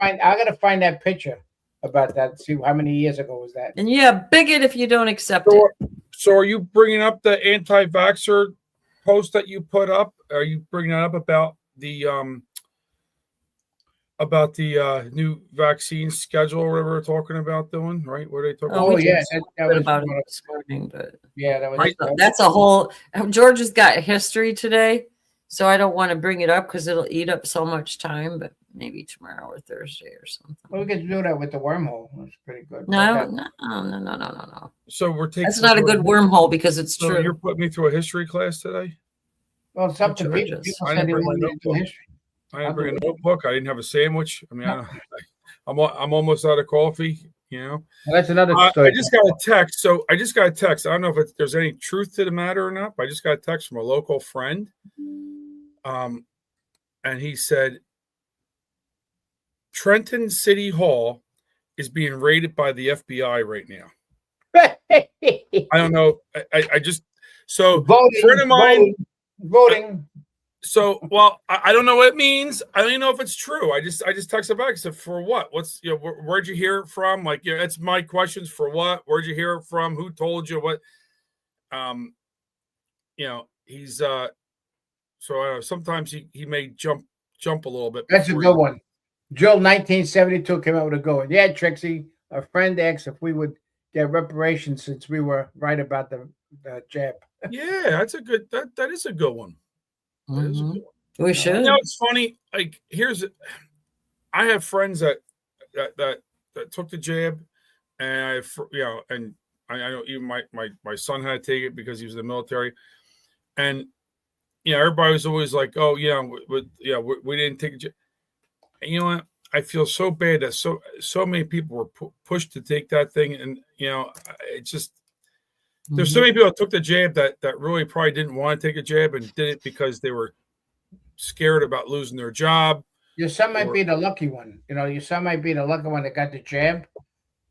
I gotta find that picture about that. See how many years ago was that? And yeah, bigot if you don't accept it. So are you bringing up the anti-vaxxer post that you put up? Are you bringing that up about the new vaccine schedule or whatever we're talking about doing, right? What are they talking about? Oh yeah, that was about it this morning, but yeah, that's a whole. George has got history today, so I don't want to bring it up because it'll eat up so much time. But maybe tomorrow or Thursday or something. Well, we could do that with the wormhole. That's pretty good. No. So we're taking. That's not a good wormhole because it's true. You're putting me through a history class today? Well, it's up to people. People said they wanted to do history. I didn't bring a notebook. I didn't have a sandwich. I mean, I'm almost out of coffee. Well, that's another story. I just got a text. I don't know if there's any truth to the matter or not. But I just got a text from a local friend, and he said Trenton City Hall is being raided by the FBI right now. I don't know. I just voting, friend of mine voting. So, well, I don't know what it means. I don't even know if it's true. I just texted back. I said, for what? What's, where'd you hear it from? Like, that's my questions. For what? Where'd you hear it from? Who told you what? He's, so I don't know, sometimes he may jump a little bit. That's a good one. Jill, 1972 came out with a good one. Yeah, Trixie, a friend asked if we would get reparations since we were right about the jab. Yeah, that's a good, that is a good one. Mm-hmm. We should. It's funny. Like, I have friends that took the jab, and I know even my son had to take it because he was in the military, and everybody was always like, "Oh yeah, we didn't take a jab." And you know what? I feel so bad that so many people were pushed to take that thing, and it's just. There's so many people that took the jab that really probably didn't want to take a jab and did it because they were scared about losing their job. Your son might be the lucky one. Your son might be the lucky one that got the jab,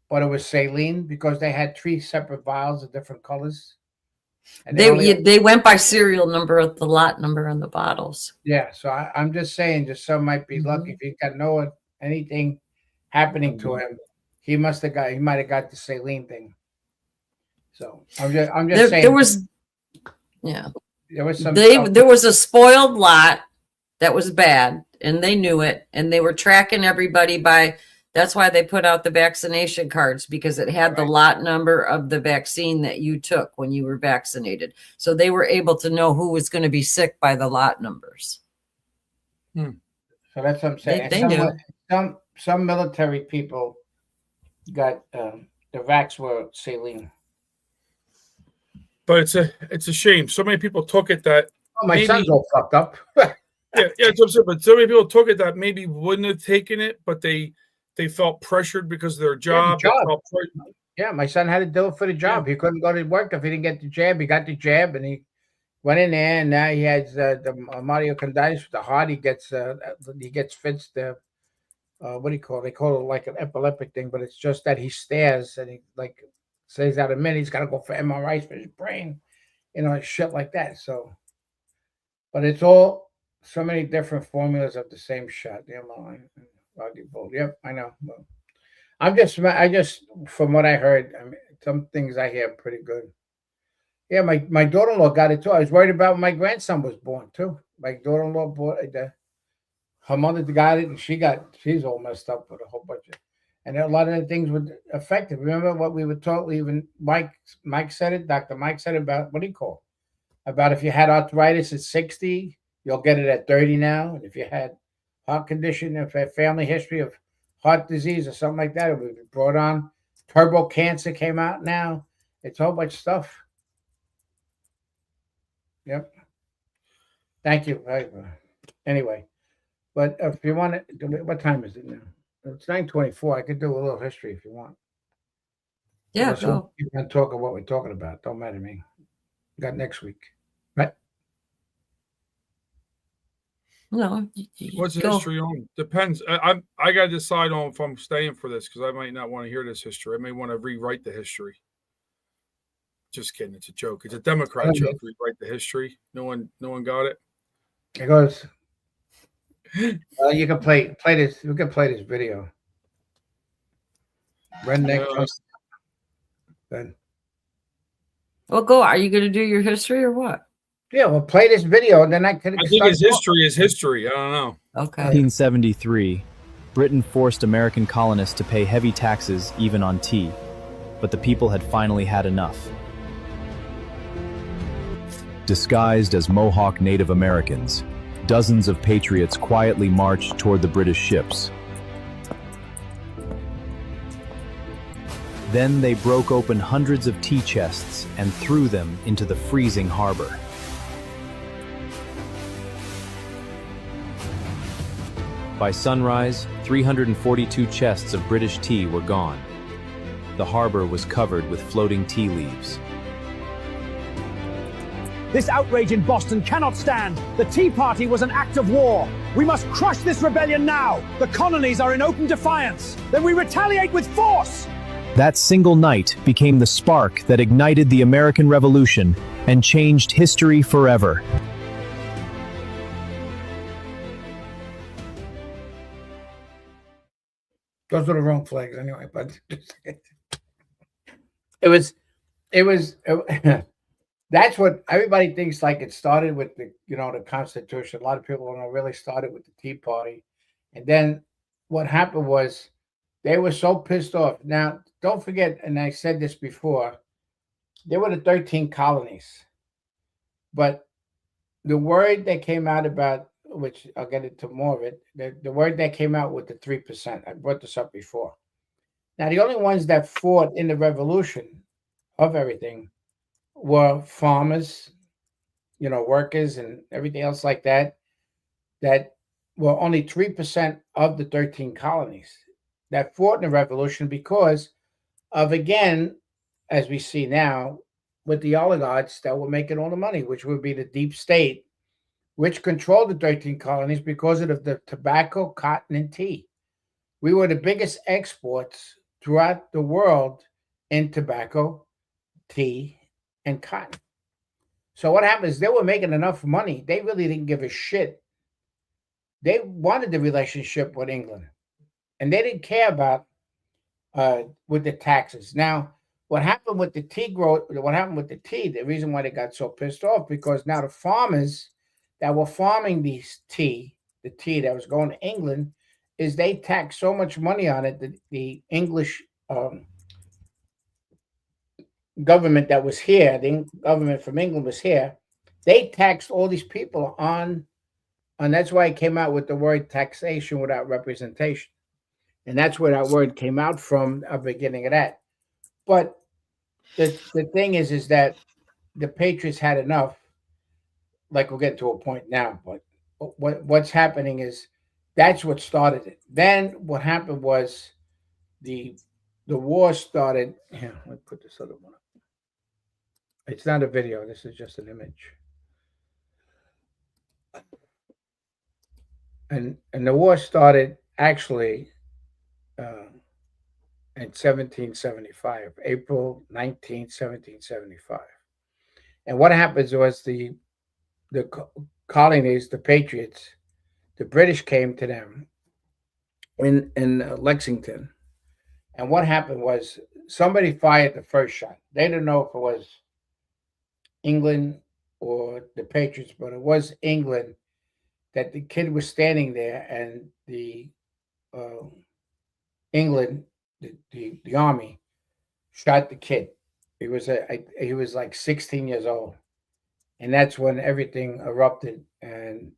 but it was saline because they had 3 separate vials of different colors. And they went by serial number of the lot number on the bottles. Yeah, so I'm just saying, your son might be lucky if he got anything happening to him. He might have got the saline thing. So I'm just saying there was there was a spoiled lot that was bad, and they knew it, and they were tracking everybody that's why they put out the vaccination cards, because it had the lot number of the vaccine that you took when you were vaccinated. So they were able to know who was going to be sick by the lot numbers. So that's what I'm saying. They knew. Some military people got the vax were saline. But it's a shame. So many people took it that my son's all fucked up. yeah, but so many people took it that maybe wouldn't have taken it, but they felt pressured because of their job. Yeah, my son had to do it for the job. Yeah. He couldn't go to work if he didn't get the jab. He got the jab, and he went in there, and now he has the myocarditis with the heart. He gets fits the what do you call it? They call it like an epileptic thing, but it's just that he stares and he says out a minute he's got to go for MRIs for his brain, shit like that. So, but it's all so many different formulas of the same shot. Yep, I know. I just, from what I heard, I mean, some things I hear pretty good. Yeah, my daughter-in-law got it too. I was worried about when my grandson was born too. My daughter-in-law bought it. Her mother got it, and she's all messed up with a whole bunch of, and a lot of the things were affected. Remember what we were taught? Even Mike said it. Dr. Mike said it about what do you call about if you had arthritis at 60, you'll get it at 30 now. And if you had heart condition, if you had family history of heart disease or something like that, it would be brought on. Turbo cancer came out now. It's a whole bunch of stuff. Yep. Thank you. Anyway, but if you want to, what time is it now? It's 9:24. I could do a little history if you want. Yeah, Unless go. you can talk about what we're talking about. Don't matter to me. Got next week. Right? No. What's the go. history on? Depends. I got to decide on if I'm staying for this because I might not want to hear this history. I may want to rewrite the history. Just kidding. It's a joke. It's a Democrat joke. Rewrite the history. No one got it. It goes. You can play this. We can play this video. Redneck. Then. Well, go. Are you going to do your history or what? Yeah, we'll play this video, and then I could. I think his history is history. I don't know. Okay. 1873, Britain forced American colonists to pay heavy taxes even on tea, but the people had finally had enough. Disguised as Mohawk Native Americans, dozens of patriots quietly marched toward the British ships. Then they broke open hundreds of tea chests and threw them into the freezing harbor. By sunrise, 342 chests of British tea were gone. The harbor was covered with floating tea leaves. This outrage in Boston cannot stand. The Tea Party was an act of war. We must crush this rebellion now. The colonies are in open defiance. Then we retaliate with force. That single night became the spark that ignited the American Revolution and changed history forever. Those are the wrong flags anyway, but it was that's what everybody thinks, like it started with the Constitution. A lot of people don't know really started with the Tea Party. And then what happened was they were so pissed off. Now, don't forget, and I said this before, there were the 13 colonies. But the word that came out about, which I'll get into more of it, the word that came out with the 3%, I brought this up before. Now, the only ones that fought in the revolution of everything were farmers, workers and everything else like that were only 3% of the 13 colonies that fought in the revolution because of, again, as we see now, with the oligarchs that were making all the money, which would be the deep state, which controlled the 13 colonies because of the tobacco, cotton, and tea. We were the biggest exports throughout the world in tobacco, tea, and cotton. So what happens? They were making enough money. They really didn't give a shit. They wanted the relationship with England, and they didn't care about with the taxes. Now, what happened with the tea growth? What happened with the tea? The reason why they got so pissed off because now the farmers that were farming the tea that was going to England, is they taxed so much money on it that the English government that was here, the government from England was here, they taxed all these people on, and that's why it came out with the word taxation without representation. And that's where that word came out from, the beginning of that. But the thing is that the Patriots had enough, like we'll get to a point now, but what's happening is that's what started it. Then what happened was the war started. Here, let me put this other one up. It's not a video. This is just an image. And the war started actually in 1775, April 19, 1775. And what happens was the colonies, the Patriots, the British came to them in Lexington, And what happened was somebody fired the first shot. They didn't know if it was England or the Patriots, but it was England. That the kid was standing there, and the England, the army, shot the kid. He was like 16 years old, and that's when everything erupted and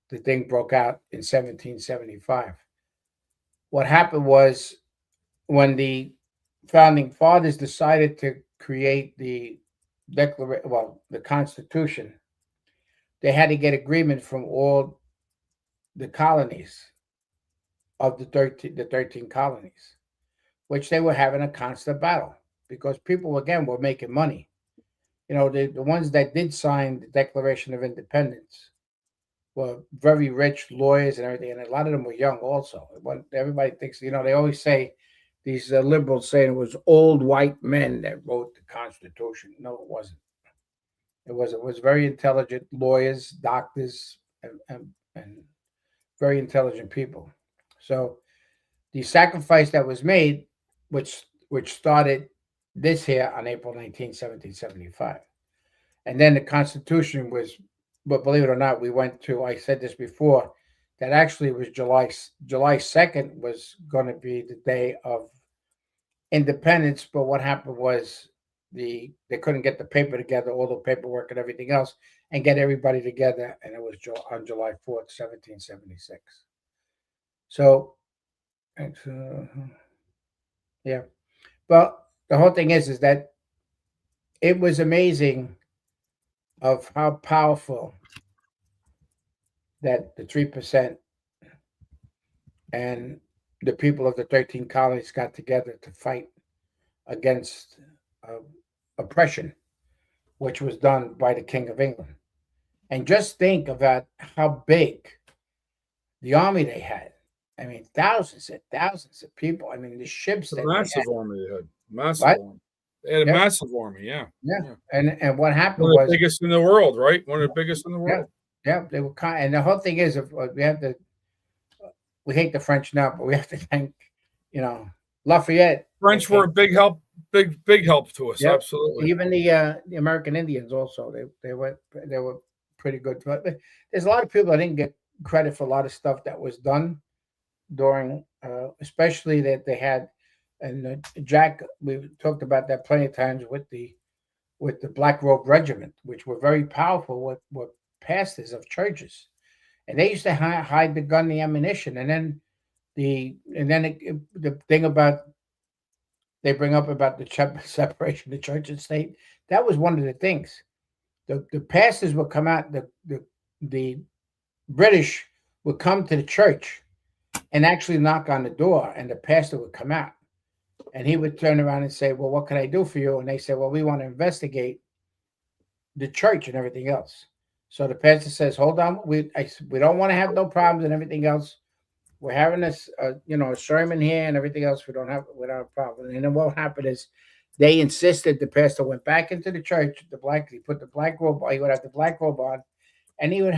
the thing broke out in 1775. What happened was when the founding fathers decided to create the the Constitution, they had to get agreement from all the colonies of the 13 colonies, which they were having a constant battle because people again were making money. You know, the ones that did sign the Declaration of Independence were very rich lawyers and everything, and a lot of them were young also. Everybody thinks, you know, they always say these liberals saying it was old white men that wrote the Constitution. No, it wasn't. It was very intelligent lawyers, doctors, and very intelligent people. So the sacrifice that was made, which started this here on April 19, 1775. And then the Constitution was, but believe it or not, we went to, I said this before, that actually was July 2nd was going to be the day of independence. But what happened was they couldn't get the paper together, all the paperwork and everything else, and get everybody together. And it was on July 4th, 1776. So, yeah. But the whole thing is that it was amazing of how powerful that the 3% and the people of the 13 colonies got together to fight against oppression, which was done by the King of England. And just think about how big the army they had. I mean, thousands and thousands of people. I mean, the ships. It's a massive army they had. Massive What? army. They had a massive army, yeah. Yeah. And what happened One of was the biggest in the world, right? One of the biggest in the world. Yeah, they were kind. And the whole thing is, we hate the French now, but we have to thank, you know, Lafayette. French were a big help to us. Yep. Absolutely. Even the American Indians also, they were pretty good. But there's a lot of people that didn't get credit for a lot of stuff that was done during, especially that they had, and Jack, we talked about that plenty of times with the Black Robe Regiment, which were very powerful with pastors of churches, and they used to hide the gun, the ammunition, and then the thing about they bring up about the separation of church and state. That was one of the things. The pastors would come out. The British would come to the church and actually knock on the door, and the pastor would come out, and he would turn around and say, "Well, what can I do for you?" And they said, "Well, we want to investigate the church and everything else." So the pastor says, "Hold on, we don't want to have no problems and everything else. We're having this, a sermon here and everything else. Without a problem." And then what happened is they insisted. The pastor went back into the church. He put the black robe. He would have the black robe on, and he would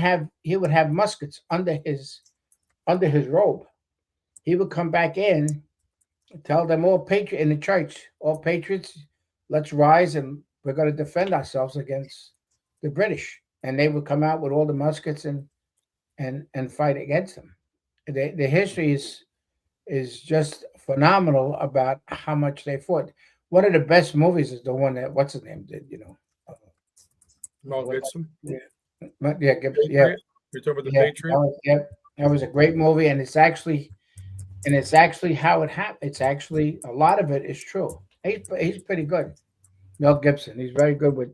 have muskets under his robe. He would come back in, tell them all patriot in the church, all patriots, let's rise and we're going to defend ourselves against the British. And they would come out with all the muskets and fight against them. The history is just phenomenal about how much they fought. One of the best movies is the one that what's his name did, Mel Gibson. Yeah, Gibson. Yeah, You're talking about the Patriot. That was a great movie, and it's actually how it happened. It's actually a lot of it is true. He's pretty good. Mel Gibson. He's very good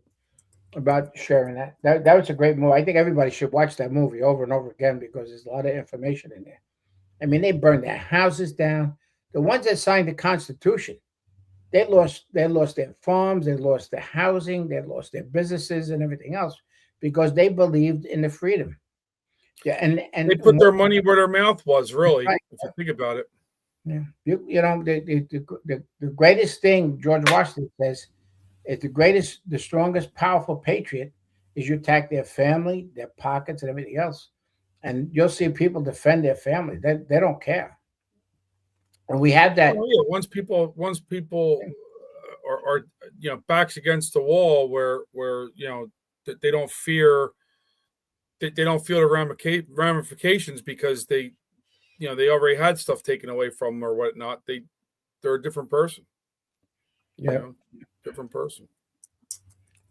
about sharing that. That was a great movie. I think everybody should watch that movie over and over again because there's a lot of information in there. I mean, they burned their houses down. The ones that signed the Constitution, they lost their farms, they lost their housing, they lost their businesses and everything else because they believed in the freedom. Yeah, and they put their money where their mouth was, really, right. If you think about it. Yeah, the greatest thing George Washington says is the strongest, powerful patriot is you attack their family, their pockets, and everything else. And you'll see people defend their family. They don't care. And we had that. Oh, yeah. Once people are backs against the wall, where they don't fear, they don't feel the ramifications because they already had stuff taken away from them or whatnot. They're a different person. Yeah, Different person.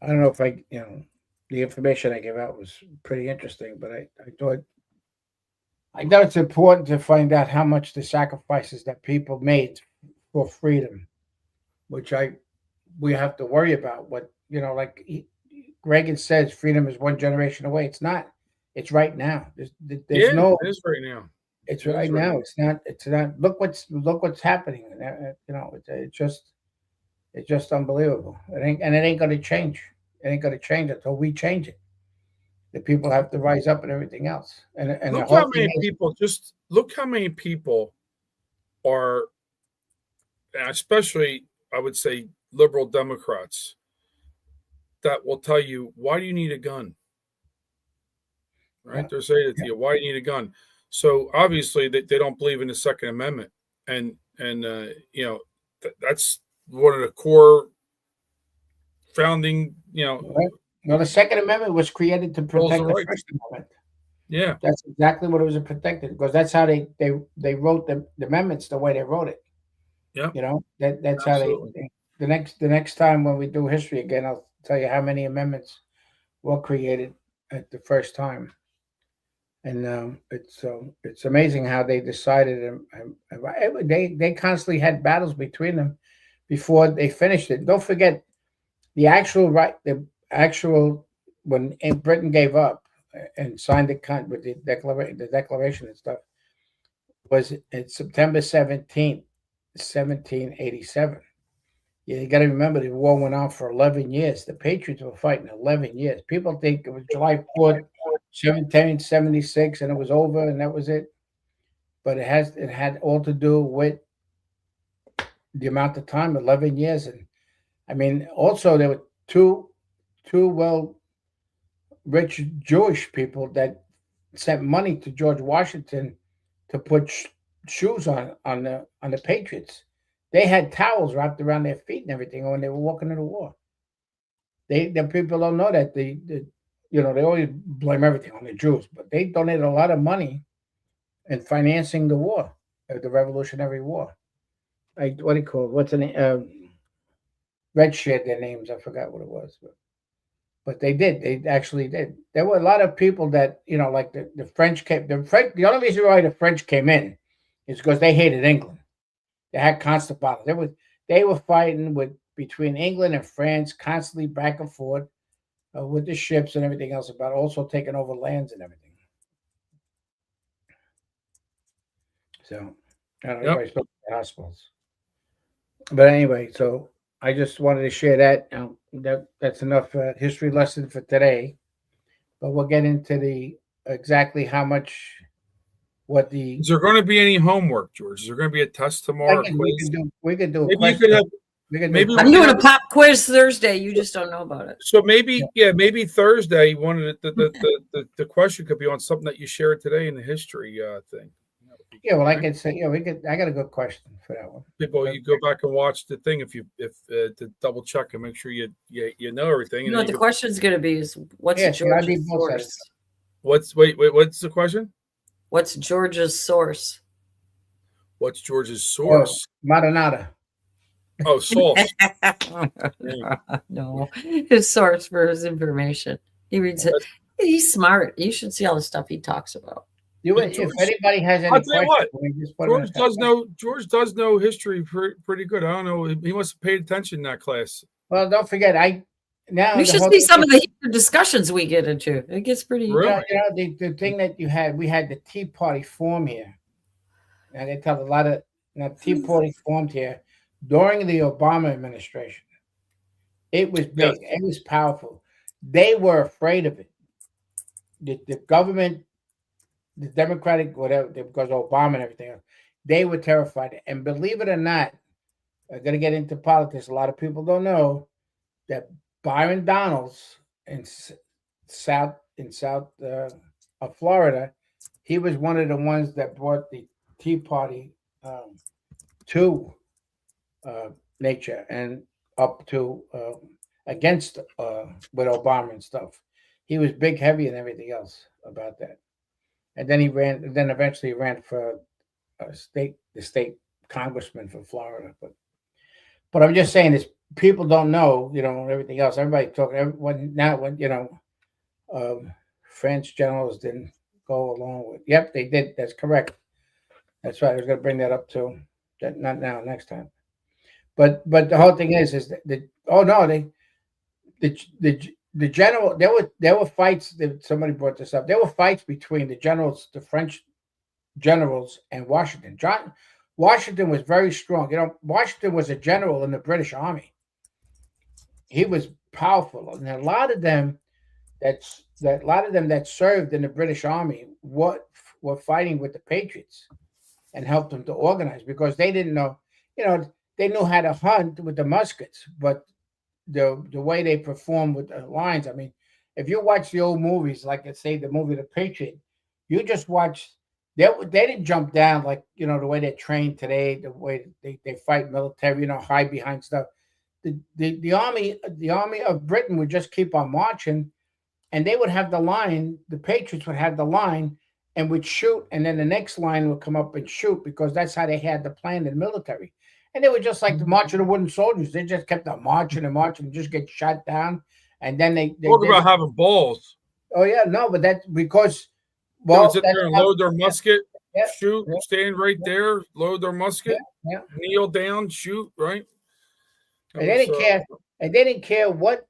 I don't know if the information I gave out was pretty interesting, but I thought it's important to find out how much the sacrifices that people made for freedom, which we have to worry about. What like Reagan says, freedom is one generation away. It's not. It's right now. There's no. It is right now. It's right now. It's not. It's not. Look what's happening. It's just unbelievable. It ain't going to change. It ain't going to change until we change it. The people have to rise up and everything else. And look how many people. Just look how many people are, especially I would say liberal Democrats, that will tell you, why do you need a gun? Right? Yeah. They're saying it to you, why do you need a gun? So obviously they don't believe in the Second Amendment, and that's one of the core founding. Well, the Second Amendment was created to protect the First Amendment. Yeah, that's exactly what it was protected, because that's how they wrote the amendments the way they wrote it. Yeah, that's Absolutely. How the next time when we do history again, I'll tell you how many amendments were created at the first time. And it's amazing how they decided, and they constantly had battles between them before they finished it. Don't forget the actual when Britain gave up and signed with the declaration and stuff, was September 17th, 1787. You got to remember the war went on for 11 years. The Patriots were fighting 11 years. People think it was July 4th, 1776, and it was over, and that was it. But it had all to do with the amount of time, 11 years. And I mean, also there were two rich Jewish people that sent money to George Washington to put shoes on the Patriots. They had towels wrapped around their feet and everything when they were walking to the war. The people don't know that they always blame everything on the Jews, but they donated a lot of money in financing the war, the Revolutionary War. What do you call it? What's the name? Red shared their names. I forgot what it was, but they did. They actually did. There were a lot of people that like the French came. The only reason why the French came in is because they hated England. They had constant battles. They were fighting between England and France constantly back and forth with the ships and everything else, about also taking over lands and everything. So I don't know if I spoke to the hospitals, but anyway, so I just wanted to share that. That's enough history lesson for today. But we'll get into exactly how much. Is there going to be any homework, George? Is there going to be a test tomorrow? We could do. Maybe you could have. Maybe I'm doing a pop quiz Thursday. You just don't know about it. So maybe Thursday, one of the question could be on something that you shared today in the history thing. Yeah, well, I could say, I got a good question for that one. People, you go back and watch the thing if to double check and make sure you know everything. You know what the question's going to be is what's George's source? What's the question? What's George's source? What's George's source? Maranata. Oh, sauce. No, his source for his information. He reads it. He's smart. You should see all the stuff he talks about. If anybody has any questions, George does know history pretty good. I don't know. He must have paid attention in that class. Well, don't forget, you should see some of the discussions we get into. It gets pretty. Really? The thing that we had the Tea Party form here. And they tell a lot of Tea Party formed here during the Obama administration. It was big. Yes. It was powerful. They were afraid of it. The government, the Democratic, whatever, because of Obama and everything else, they were terrified. And believe it or not, I'm going to get into politics. A lot of people don't know that Byron Donalds in south of Florida, he was one of the ones that brought the Tea Party to nature and up to against with Obama and stuff. He was big, heavy, and everything else about that. And then he ran. Then eventually ran for the state congressman for Florida. But I'm just saying is people don't know, everything else. Everybody talking. Everyone now when French generals didn't go along with. Yep, they did. That's correct. That's right. I was going to bring that up too. That not now, next time. But the whole thing is that oh no, the general there were fights. Somebody brought this up. There were fights between the generals, the French generals, and Washington. Washington was very strong. Washington was a general in the British Army. He was powerful, and a lot of them that served in the British Army were fighting with the Patriots and helped them to organize because they didn't know. They knew how to hunt with the muskets, but the way they performed with the lines. I mean, if you watch the old movies, like let's say the movie The Patriot, you just watch. They didn't jump down like the way they're trained today, the way they fight military, hide behind stuff. The army of Britain would just keep on marching, and they would have the line. The Patriots would have the line and would shoot, and then the next line would come up and shoot because that's how they had the plan in the military. And they were just like the March of the Wooden Soldiers. They just kept on marching and marching and just get shot down. And then they talk about having balls. Oh yeah, no, but that's because they would sit there and load their musket, shoot, stand right there, load their musket, kneel down, shoot, right? And they didn't care. And they didn't care what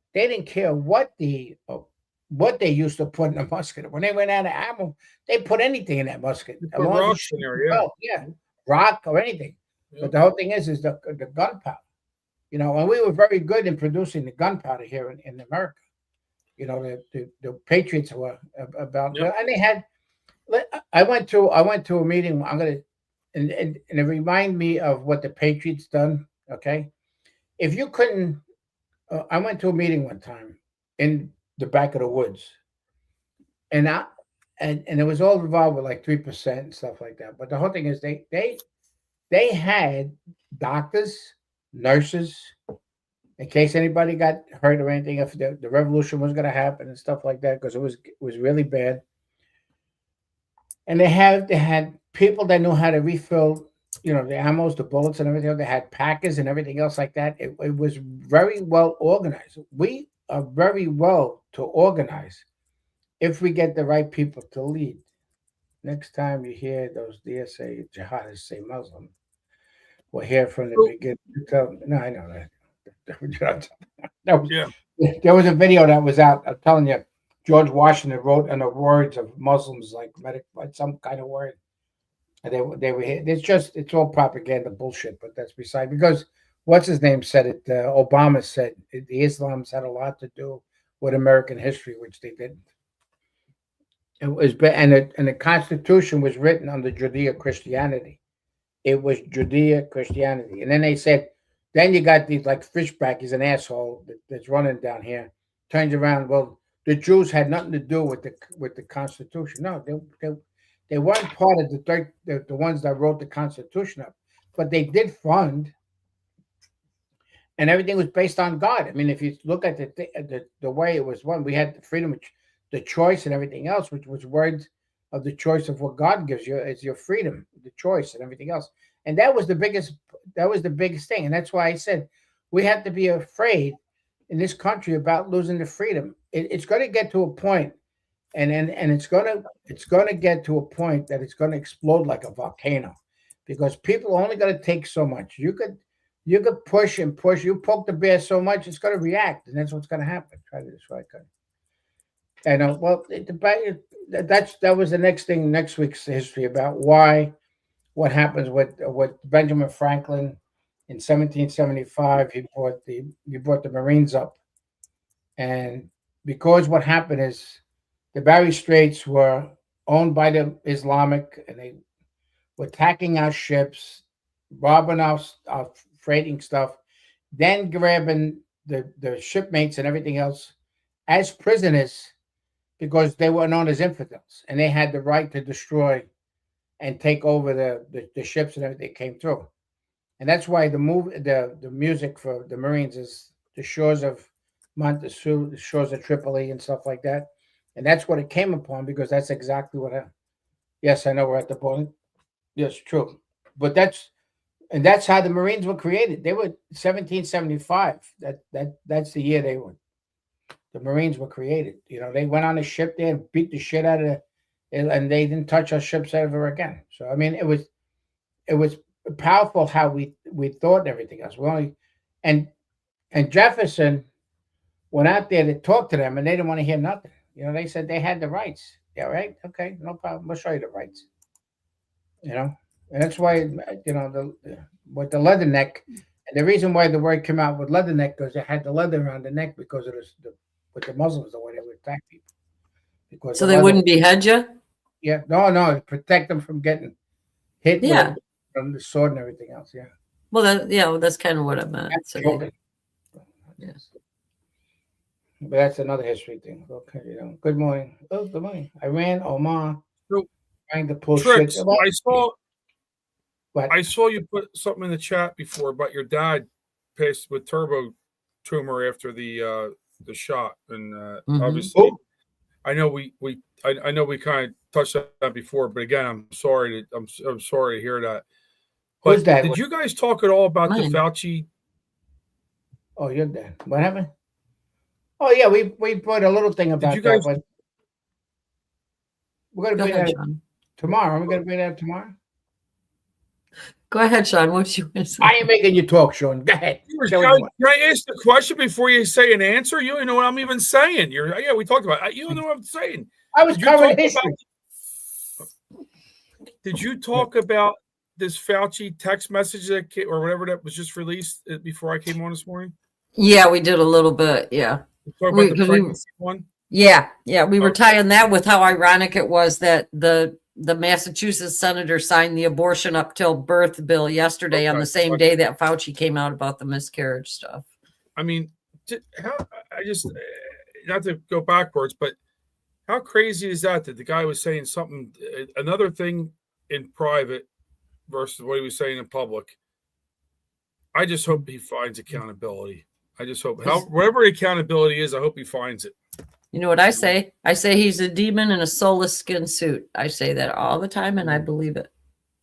what they used to put in the musket. When they went out of ammo, they put anything in that musket. Rocks in there, rock or anything. But the whole thing is the gunpowder, and we were very good in producing the gunpowder here in America. The Patriots were about, and they had. I went to a meeting. I'm gonna, and it reminded me of what the Patriots done. Okay, if you couldn't, I went to a meeting one time in the back of the woods, and it was all involved with like 3% and stuff like that. But the whole thing is they had doctors, nurses, in case anybody got hurt or anything, if the revolution was going to happen and stuff like that, because it was really bad. And they had people that knew how to refill, the ammos, the bullets, and everything. They had packers and everything else like that. It was very well organized. We are very well to organize if we get the right people to lead. Next time you hear those DSA jihadists say Muslim, we'll hear from the beginning. No, I know that. There was a video that was out. I'm telling you, George Washington wrote in the words of Muslims like some kind of word. And they were here. It's all propaganda bullshit, but that's beside, because what's his name said it. Obama said the Islams had a lot to do with American history, which they didn't. It was, and the Constitution was written under Judeo-Christianity. It was Judeo-Christianity, and then they said, then you got these like Fishback. He's an asshole that's running down here. Turns around. Well, the Jews had nothing to do with the Constitution. No, they weren't part of the ones that wrote the Constitution up, but they did fund, and everything was based on God. I mean, if you look at the way it was won, we had the freedom, the choice, and everything else, which was words of the choice of what God gives you is your freedom, the choice, and everything else. And that was the biggest thing. And that's why I said we have to be afraid in this country about losing the freedom. It's going to get to a point, and it's going to get to a point that it's going to explode like a volcano, because people are only going to take so much. You could push and push. You poke the bear so much, it's going to react, and that's what's going to happen. Try to destroy it. I know. Well, that was the next thing. Next week's history about what happens with Benjamin Franklin in 1775. He brought the Marines up, and because what happened is the Bering Straits were owned by the Islamic, and they were attacking our ships, robbing our freighting stuff, then grabbing the shipmates and everything else as prisoners, because they were known as infidels, and they had the right to destroy and take over the ships and everything that came through. And that's why the music for the Marines is the shores of Montessu, the shores of Tripoli, and stuff like that. And that's what it came upon, because that's exactly what happened. Yes, I know we're at the point. Yes, true. But that's how the Marines were created. They were 1775. That's the year the Marines were created. You know, they went on a ship there and beat the shit out of it, and they didn't touch our ships ever again. So I mean, it was powerful how we thought and everything else. We only and Jefferson went out there to talk to them, and they didn't want to hear nothing. You know, they said they had the rights. Yeah, right. Okay, no problem. We'll show you the rights. You know, and that's why with the leather neck, and the reason why the word came out with leather neck, because it had the leather around the neck because of with the Muslims, the way they would attack people. Because So they wouldn't behead you? Yeah, no, protect them from getting hit. Yeah. From the sword and everything else. Yeah. Well, that's kind of what I meant. So Yes. But that's another history thing. Okay, Good morning. Oh, good morning. Iran, Oman, trying to pull Tricks, shit. I saw you put something in the chat before about your dad passed with turbo tumor after the shot, and obviously, I know we kind of touched on that before, but again, I'm sorry to hear that. But Who's that? Did you guys talk at all about the Fauci? Oh, you're dead. What happened? Oh yeah, we put a little thing about that. But we're gonna bring that tomorrow. We're gonna bring that up tomorrow. Go ahead, Sean. What you want to say? I ain't making you talk, Sean. Go ahead. Can I ask the question before you say an answer? You don't know what I'm even saying. We talked about it. You don't know what I'm saying. I was covering history. Did you talk about this Fauci text message or whatever that was just released before I came on this morning? Yeah, we did a little bit. Yeah. Talk about the pregnancy one? Yeah. We were tying that with how ironic it was that the Massachusetts senator signed the abortion up till birth bill yesterday on the same day that Fauci came out about the miscarriage stuff. I mean, not to go backwards, but how crazy is that the guy was saying something, another thing in private versus what he was saying in public? I just hope he finds accountability. I just hope, whatever accountability is, I hope he finds it. You know what I say? I say he's a demon in a soulless skin suit. I say that all the time, and I believe it.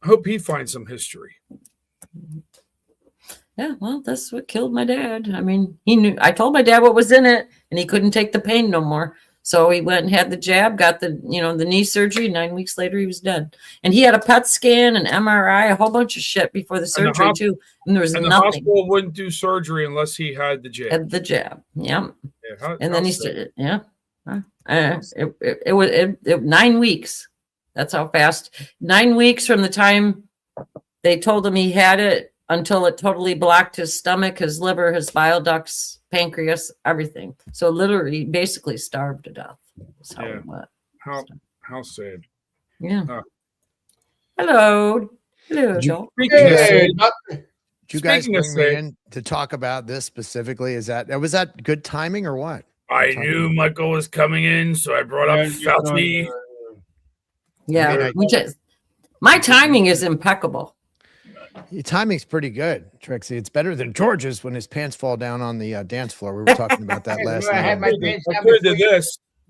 I hope he finds some history. Yeah, well, that's what killed my dad. I mean, he knew. I told my dad what was in it, and he couldn't take the pain no more. So he went and had the jab, got the knee surgery. 9 weeks later, he was dead. And he had a PET scan, an MRI, a whole bunch of shit before the surgery too. And there was nothing. The hospital wouldn't do surgery unless he had the jab. Had the jab, yeah. And then he started, yeah. It was 9 weeks. That's how fast. 9 weeks from the time they told him he had it until it totally blocked his stomach, his liver, his bile ducts, pancreas, everything. So literally, basically starved to death. That's how it went. How sad. Yeah. Hello, Joe. Did you guys bring me in to talk about this specifically? Was that good timing or what? I knew Michael was coming in, so I brought up Fauci. Yeah, my timing is impeccable. Your timing's pretty good, Trixie. It's better than George's when his pants fall down on the dance floor. We were talking about that last night. I had my pants down.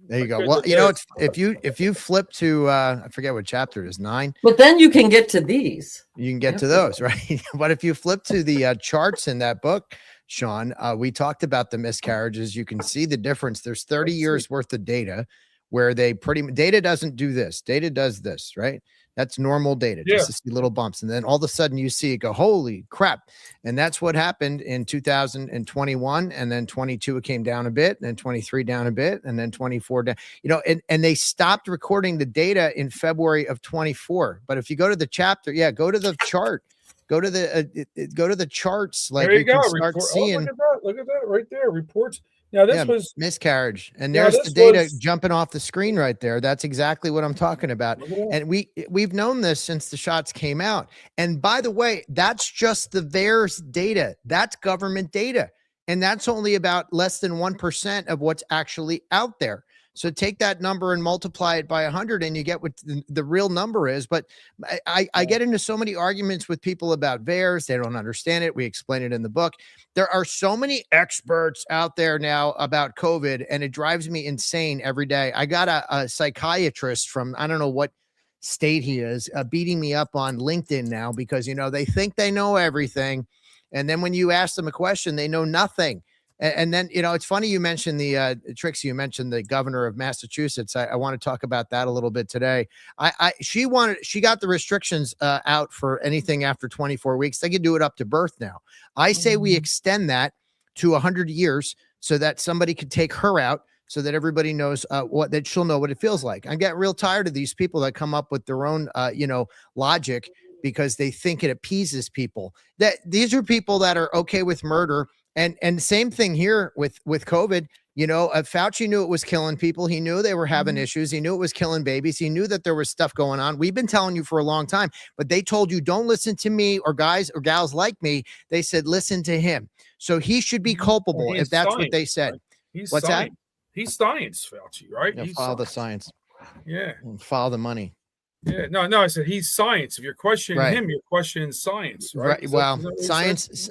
There you go. Well, if you flip to I forget what chapter it is, 9. But then you can get to these. You can get to those, right? But if you flip to the charts in that book, Sean, we talked about the miscarriages. You can see the difference. There's 30 years worth of data where data doesn't do this. Data does this, right? That's normal data, just to see little bumps. And then all of a sudden you see it go, holy crap. And that's what happened in 2021. And then 22, it came down a bit, and then 23 down a bit, and then 24 down, and they stopped recording the data in February of 24. But if you go to the chapter, go to the chart, go to the charts. Like there you go. Can start seeing. Look at that right there. Reports. Now this was miscarriage, and there's the data jumping off the screen right there. That's exactly what I'm talking about. And we've known this since the shots came out. And by the way, that's just the VAERS data. That's government data, and that's only about less than 1% of what's actually out there. So take that number and multiply it by 100 and you get what the real number is. But I get into so many arguments with people about VAERS. They don't understand it. We explain it in the book. There are so many experts out there now about COVID, and it drives me insane every day. I got a psychiatrist from, I don't know what state he is, beating me up on LinkedIn now because, they think they know everything. And then when you ask them a question, they know nothing. And then, it's funny you mentioned the Trixie, you mentioned the governor of Massachusetts. I want to talk about that a little bit today. She got the restrictions out for anything after 24 weeks. They can do it up to birth now. I say we extend that to 100 years so that somebody could take her out, so that everybody knows that she'll know what it feels like. I get real tired of these people that come up with their own, logic because they think it appeases people. That these are people that are okay with murder. And same thing here with COVID. Fauci knew it was killing people. He knew they were having issues. He knew it was killing babies. He knew that there was stuff going on. We've been telling you for a long time, but they told you don't listen to me or guys or gals like me. They said listen to him. So he should be culpable if that's what they said. Right? What's science. that? He's science, Fauci, right? Yeah, He's follow the science. Yeah. Follow the money. Yeah, no, I said he's science. If you're questioning him, you're questioning science, right? Well, science.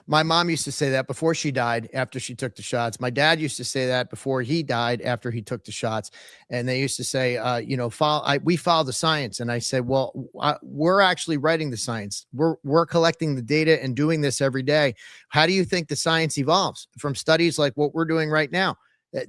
My mom used to say that before she died, after she took the shots. My dad used to say that before he died, after he took the shots. And they used to say, we follow the science. And I said, well, we're actually writing the science. We're collecting the data and doing this every day. How do you think the science evolves from studies like what we're doing right now?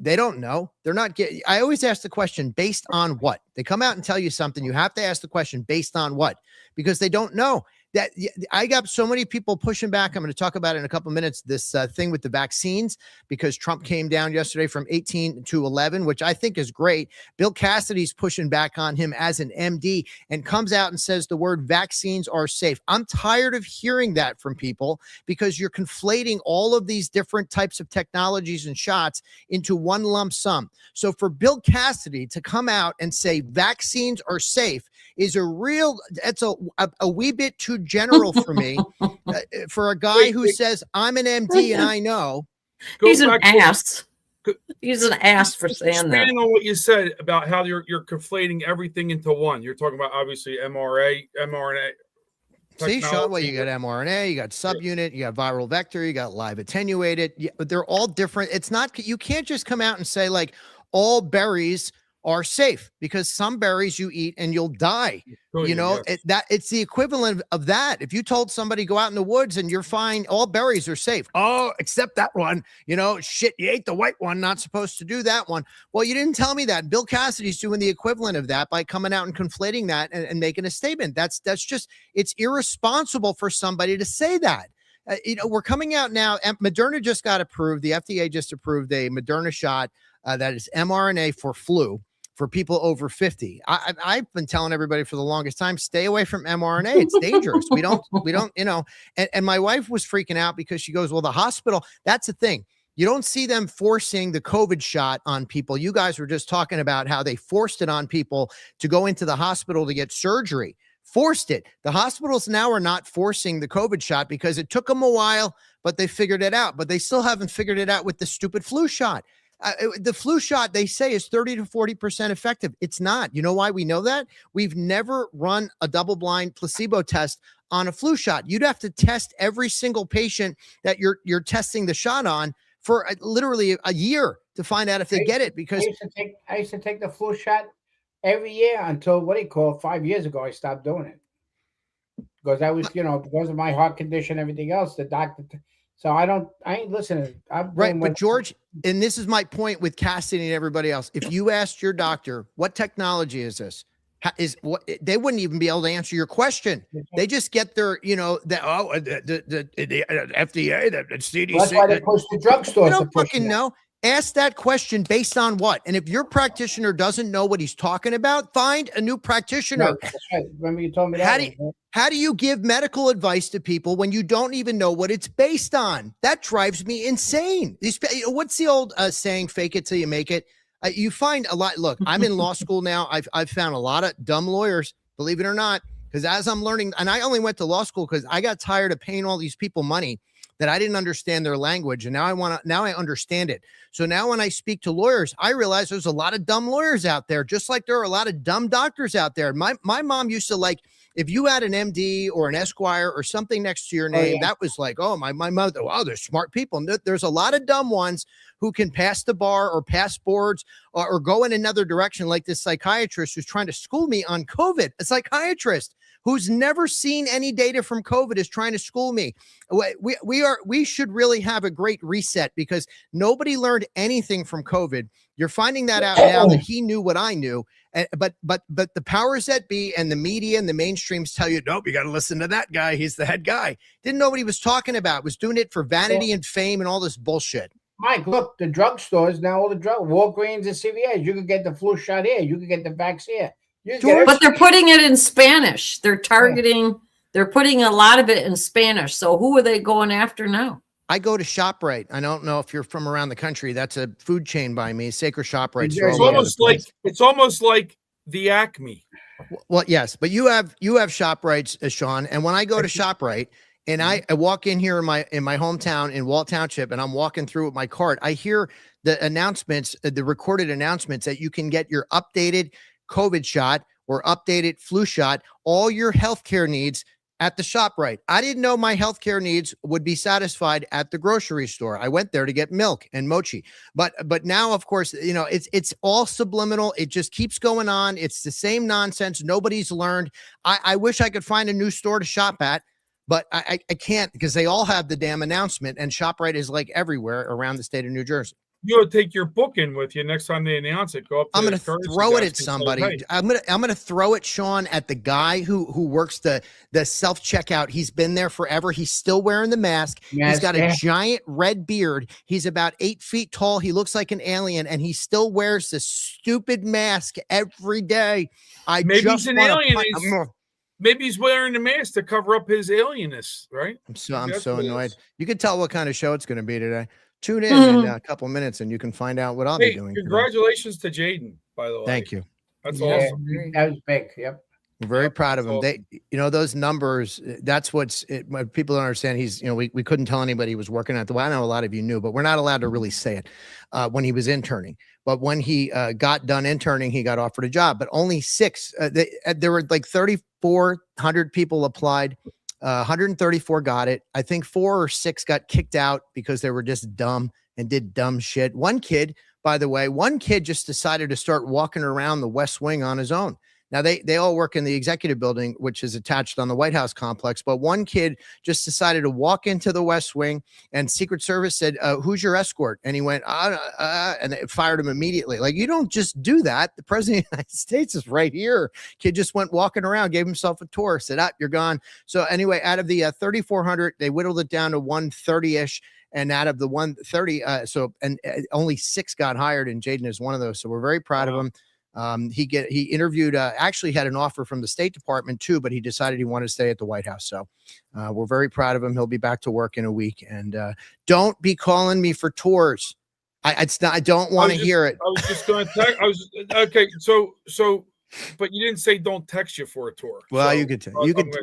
They don't know. They're not getting. I always ask the question based on what? They come out and tell you something. You have to ask the question based on what? Because they don't know. That I got so many people pushing back. I'm going to talk about it in a couple of minutes. This thing with the vaccines, because Trump came down yesterday from 18 to 11, which I think is great. Bill Cassidy's pushing back on him as an MD and comes out and says the word vaccines are safe. I'm tired of hearing that from people because you're conflating all of these different types of technologies and shots into one lump sum. So for Bill Cassidy to come out and say vaccines are safe is it's a wee bit too general for me. For a guy who says I'm an MD and I know. He's an ass. He's an ass for saying that. Expanding on what you said about how you're conflating everything into one. You're talking about obviously mRNA. See, Sean, well, you got mRNA, you got subunit, you got viral vector, you got live attenuated. But they're all different. It's not, you can't just come out and say like all berries are safe, because some berries you eat and you'll die. It's the equivalent of that. If you told somebody go out in the woods and you're fine, all berries are safe. Oh, except that one, shit, you ate the white one, not supposed to do that one. Well, you didn't tell me that. Bill Cassidy's doing the equivalent of that by coming out and conflating that and making a statement. That's just, it's irresponsible for somebody to say that. We're coming out now, and Moderna just got approved. The FDA just approved a Moderna shot that is mRNA for flu, for people over 50. I've been telling everybody for the longest time, stay away from mRNA. It's dangerous. We don't, and my wife was freaking out because she goes, well, the hospital, that's the thing. You don't see them forcing the COVID shot on people. You guys were just talking about how they forced it on people to go into the hospital to get surgery. Forced it. The hospitals now are not forcing the COVID shot because it took them a while, but they figured it out. But they still haven't figured it out with the stupid flu shot. The flu shot, they say, is 30 to 40% effective. It's not. You know why we know that? We've never run a double-blind placebo test on a flu shot. You'd have to test every single patient that you're testing the shot on for literally a year to find out if they get it. Because I used to take the flu shot every year until 5 years ago. I stopped doing it because I was, because of my heart condition, everything else. The doctor. So I ain't listening. Right. But George, and this is my point with Cassidy and everybody else. If you asked your doctor, what technology is this? They wouldn't even be able to answer your question. They just get their, the FDA, the CDC. Well, that's why they push the drugstores. You don't fucking know. Ask that question based on what? And if your practitioner doesn't know what he's talking about, find a new practitioner. Right, that's right. Remember you told me that. How do you give medical advice to people when you don't even know what it's based on? That drives me insane. What's the old saying, fake it till you make it? You find a lot. Look, I'm in law school now. I've found a lot of dumb lawyers, believe it or not, because as I'm learning, and I only went to law school because I got tired of paying all these people money that I didn't understand their language. And now I understand it. So now when I speak to lawyers, I realize there's a lot of dumb lawyers out there, just like there are a lot of dumb doctors out there. My mom used to, like, if you had an MD or an Esquire or something next to your name, that was like, oh, my mother, wow, there's smart people. There's a lot of dumb ones who can pass the bar or pass boards or go in another direction, like this psychiatrist who's trying to school me on COVID. A psychiatrist who's never seen any data from COVID is trying to school me. We should really have a great reset, because nobody learned anything from COVID. You're finding that out now that he knew what I knew. But the powers that be and the media and the mainstreams tell you, nope, you got to listen to that guy. He's the head guy. Didn't know what he was talking about. Was doing it for vanity and fame and all this bullshit. Mike, look, the drugstores now, all the Walgreens and CVS, you could get the flu shot here. You could get the vaccine here. But they're putting it in Spanish. They're targeting, they're putting a lot of it in Spanish. So who are they going after now? I go to ShopRite. I don't know if you're from around the country. That's a food chain by me. Sacred ShopRite. It's almost like the Acme. Well, yes, but you have ShopRites, Sean. And when I go to ShopRite and I walk in here in my hometown in Walt Township, and I'm walking through with my cart, I hear the announcements, the recorded announcements that you can get your updated COVID shot or updated flu shot, all your healthcare needs at the ShopRite. I didn't know my healthcare needs would be satisfied at the grocery store. I went there to get milk and mochi. But now, of course, you know, it's all subliminal. It just keeps going on. It's the same nonsense. Nobody's learned. I wish I could find a new store to shop at, but I can't, because they all have the damn announcement, and ShopRite is like everywhere around the state of New Jersey. You would take your book in with you next time they announce it. Go up. I'm going to throw it at somebody. Say, hey. I'm going to throw it, Sean, at the guy who works the self checkout. He's been there forever. He's still wearing the mask. He's got a giant red beard. He's about 8 feet tall. He looks like an alien, and he still wears this stupid mask every day. Maybe he's an alien. Maybe he's wearing the mask to cover up his alienness, right? I'm so annoyed. You can tell what kind of show it's going to be today. Tune in a couple minutes and you can find out what I'll be doing. Congratulations to Jaden, by the way. Thank you. That's awesome. That was big. Yep. We're very proud of him. Awesome. Those numbers, that's what people don't understand. He's, we couldn't tell anybody he was working at I know a lot of you knew, but we're not allowed to really say it when he was interning. But when he got done interning, he got offered a job, but only 6. There were like 3,400 people applied. 134 got it. I think 4 or 6 got kicked out because they were just dumb and did dumb shit. One kid just decided to start walking around the West Wing on his own. Now they all work in the executive building, which is attached on the White House complex. But one kid just decided to walk into the West Wing, and Secret Service said, "Who's your escort?" And he went, and they fired him immediately. Like, you don't just do that. The president of the United States is right here. Kid just went walking around, gave himself a tour, said, "You're gone." So anyway, out of the 3,400, they whittled it down to 130-ish. And out of the 130, only 6 got hired, and Jaden is one of those. So we're very proud of him. He interviewed, actually had an offer from the State Department too, but he decided he wanted to stay at the White House. So we're very proud of him. He'll be back to work in a week. And don't be calling me for tours. I don't want to hear it. I was just going to text. Okay. So, but you didn't say don't text you for a tour. Well, you could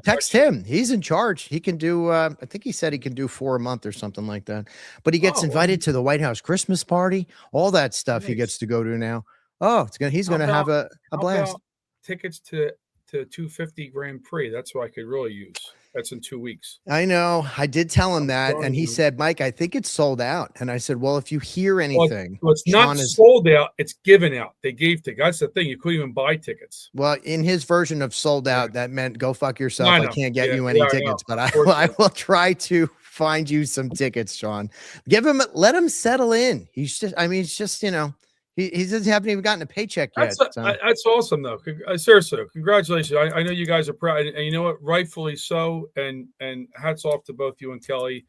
text him. He's in charge. He can do. I think he said he can do 4 a month or something like that. But he gets invited to the White House Christmas party. All that stuff he gets to go to now. Oh, he's going to have a blast. Tickets to 250 Grand Prix. That's what I could really use. That's in 2 weeks. I know. I did tell him that, and he said, "Mike, I think it's sold out." And I said, "Well, if you hear anything, well, it's not sold out. It's given out. They gave tickets. That's the thing. You couldn't even buy tickets." Well, in his version of sold out, that meant go fuck yourself. I can't get you any tickets, but I will try to find you some tickets, Sean. Let him settle in. He's just, He hasn't even gotten a paycheck yet. That's awesome, though. Seriously, congratulations. I know you guys are proud, and you know what? Rightfully so. And hats off to both you and Kelly,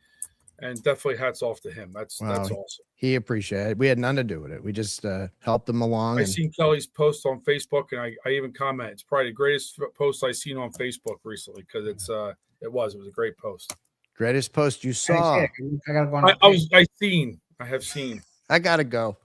and definitely hats off to him. That's awesome. He appreciated it. We had nothing to do with it. We just helped him along. I seen Kelly's post on Facebook, and I even commented. It's probably the greatest post I've seen on Facebook recently, because it was a great post. Greatest post you saw. I have seen. I gotta go.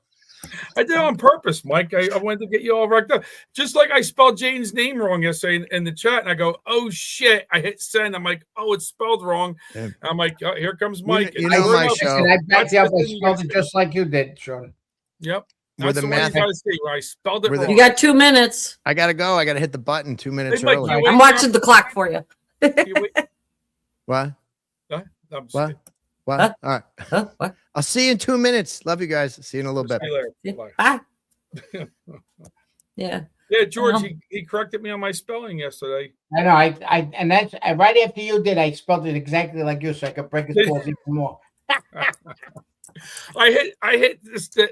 I did it on purpose, Mike. I wanted to get you all wrecked up. Just like I spelled Jane's name wrong yesterday in the chat, and I go, "Oh shit!" I hit send. I'm like, "Oh, it's spelled wrong." Yeah. I'm like, oh, "Here comes Mike." You know my show. I backed you up. I spelled it just like you did, Sean. Yep. With That's the the one math- you got to see where I spelled it wrong. You got 2 minutes. I gotta go. I gotta hit the button 2 minutes Hey, Mike, early. you wait I'm watching the clock for you. What? Huh? I'm just What? kidding. What? Huh? All right. Huh? What? I'll see you in 2 minutes. Love you guys. See you in a little bit. See you later. Bye. Bye. Yeah. Yeah, George, Well. he corrected me on my spelling yesterday. I know. I and that's right after you did. I spelled it exactly like you, so I could break his balls even more. I hit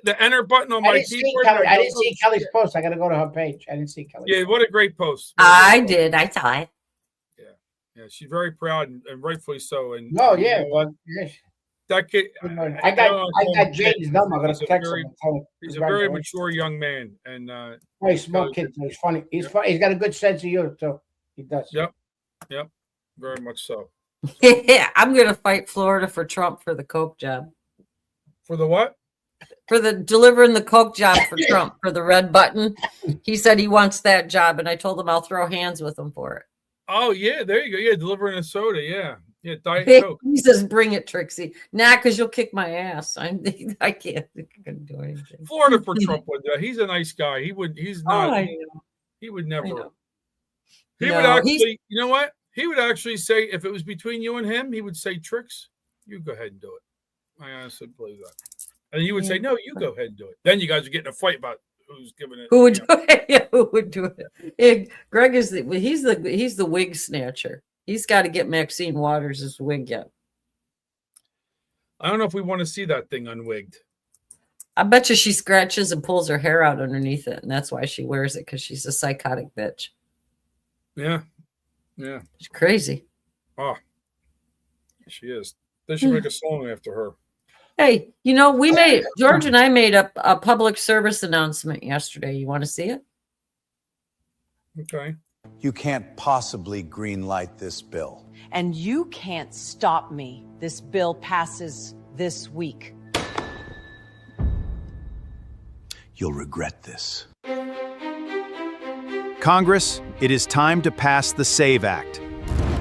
the enter button on I my didn't see keyboard. Kelly. and I go, didn't see Kelly's post. I got to go to her page. I didn't see Kelly. Yeah, what a great post. I did. I saw it. Yeah, she's very proud and rightfully so. And No, yeah, but yes. that kid, I got Jaden's number. I'm gonna He's a text very- him. And tell him He's a very congratulations. mature young man, and Very smart kid. Too. He's funny. He's funny. He's got a good sense of humor too. He does. Yep, very much so. I'm going to fight Florida for Trump for the Coke job. For the what? For the delivering the Coke job for Trump for the red button. He said he wants that job, and I told him I'll throw hands with him for it. Oh yeah, there you go. Yeah, delivering a soda. Yeah, Diet Coke. He says, "Bring it, Trixie." Nah, because you'll kick my ass. I can't do anything. Florida for Trump would. He's a nice guy. He would. He's not. I know. He would I never. know. He No, would he's- actually. You know what? He would actually say if it was between you and him, he would say, "Trix, you go ahead and do it." I honestly believe that. And you would say, "No, you go ahead and do it." Then you guys are getting a fight about who's giving it. Who would do it? Yeah, who would do it? Yeah, Greg is he's the wig snatcher. He's got to get Maxine Waters' wig yet. I don't know if we want to see that thing unwigged. I bet you she scratches and pulls her hair out underneath it, and that's why she wears it, because she's a psychotic bitch. Yeah. She's crazy. Oh, she is. They should make a song after her. Hey, George and I made up a public service announcement yesterday. You want to see it? Okay. You can't possibly greenlight this bill. And you can't stop me. This bill passes this week. You'll regret this. Congress, it is time to pass the SAVE Act.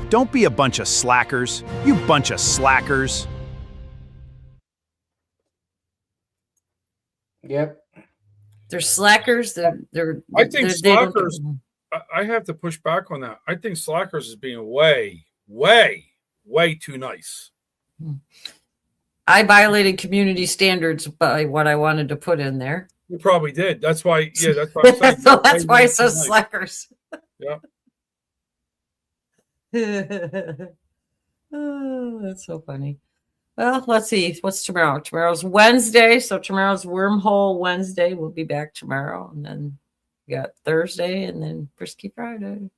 Don't be a bunch of slackers, you bunch of slackers. Yep. They're slackers. I think slackers. I have to push back on that. I think slackers is being way too nice. I violated community standards by what I wanted to put in there. You probably did. That's why. Yeah, that's why. I'm saying So that's why it says nice. slackers. Yeah. Oh, that's so funny. Well, let's see. What's tomorrow? Tomorrow's Wednesday. So tomorrow's Wormhole Wednesday. We'll be back tomorrow. And then we got Thursday and then Frisky Friday.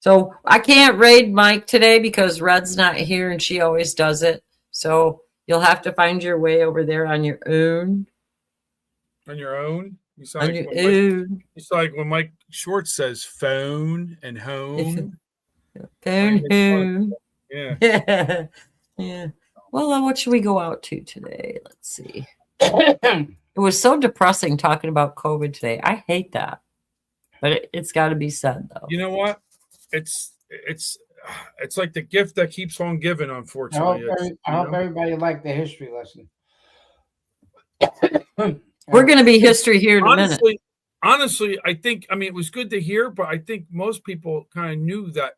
So I can't raid Mike today because Red's not here and she always does it. So you'll have to find your way over there on your own. On your own? You sound On like your when own. it's like when Mike Schwartz says phone and home. Phone, home. Yeah. Yeah. Well, what should we go out to today? Let's see. It was so depressing talking about COVID today. I hate that, but it's got to be said, though. You know what? It's like the gift that keeps on giving. Unfortunately, I hope everybody liked the history lesson. We're going to be history here in a minute. Honestly, I think. I mean, it was good to hear, but I think most people kind of knew that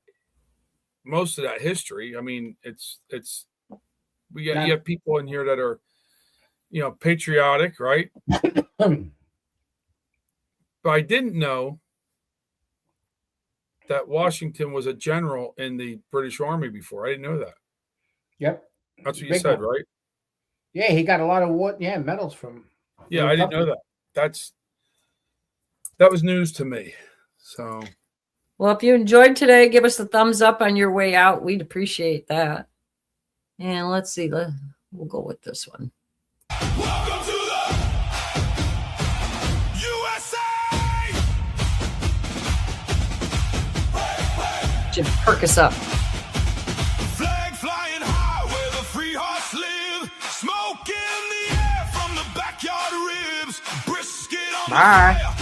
most of that history. I mean, you have people in here that are, patriotic, right? But I didn't know that Washington was a general in the British Army before. I didn't know that. Yep. That's what you said, right? Yeah, he got a lot of medals from. Yeah, I didn't know that. That was news to me. So. Well, if you enjoyed today, give us a thumbs up on your way out. We'd appreciate that. And let's see. We'll go with this one. Welcome to the USA! Should perk us up. Flag flying high where the free hearts live. Smoke in the air from the backyard ribs. Bye.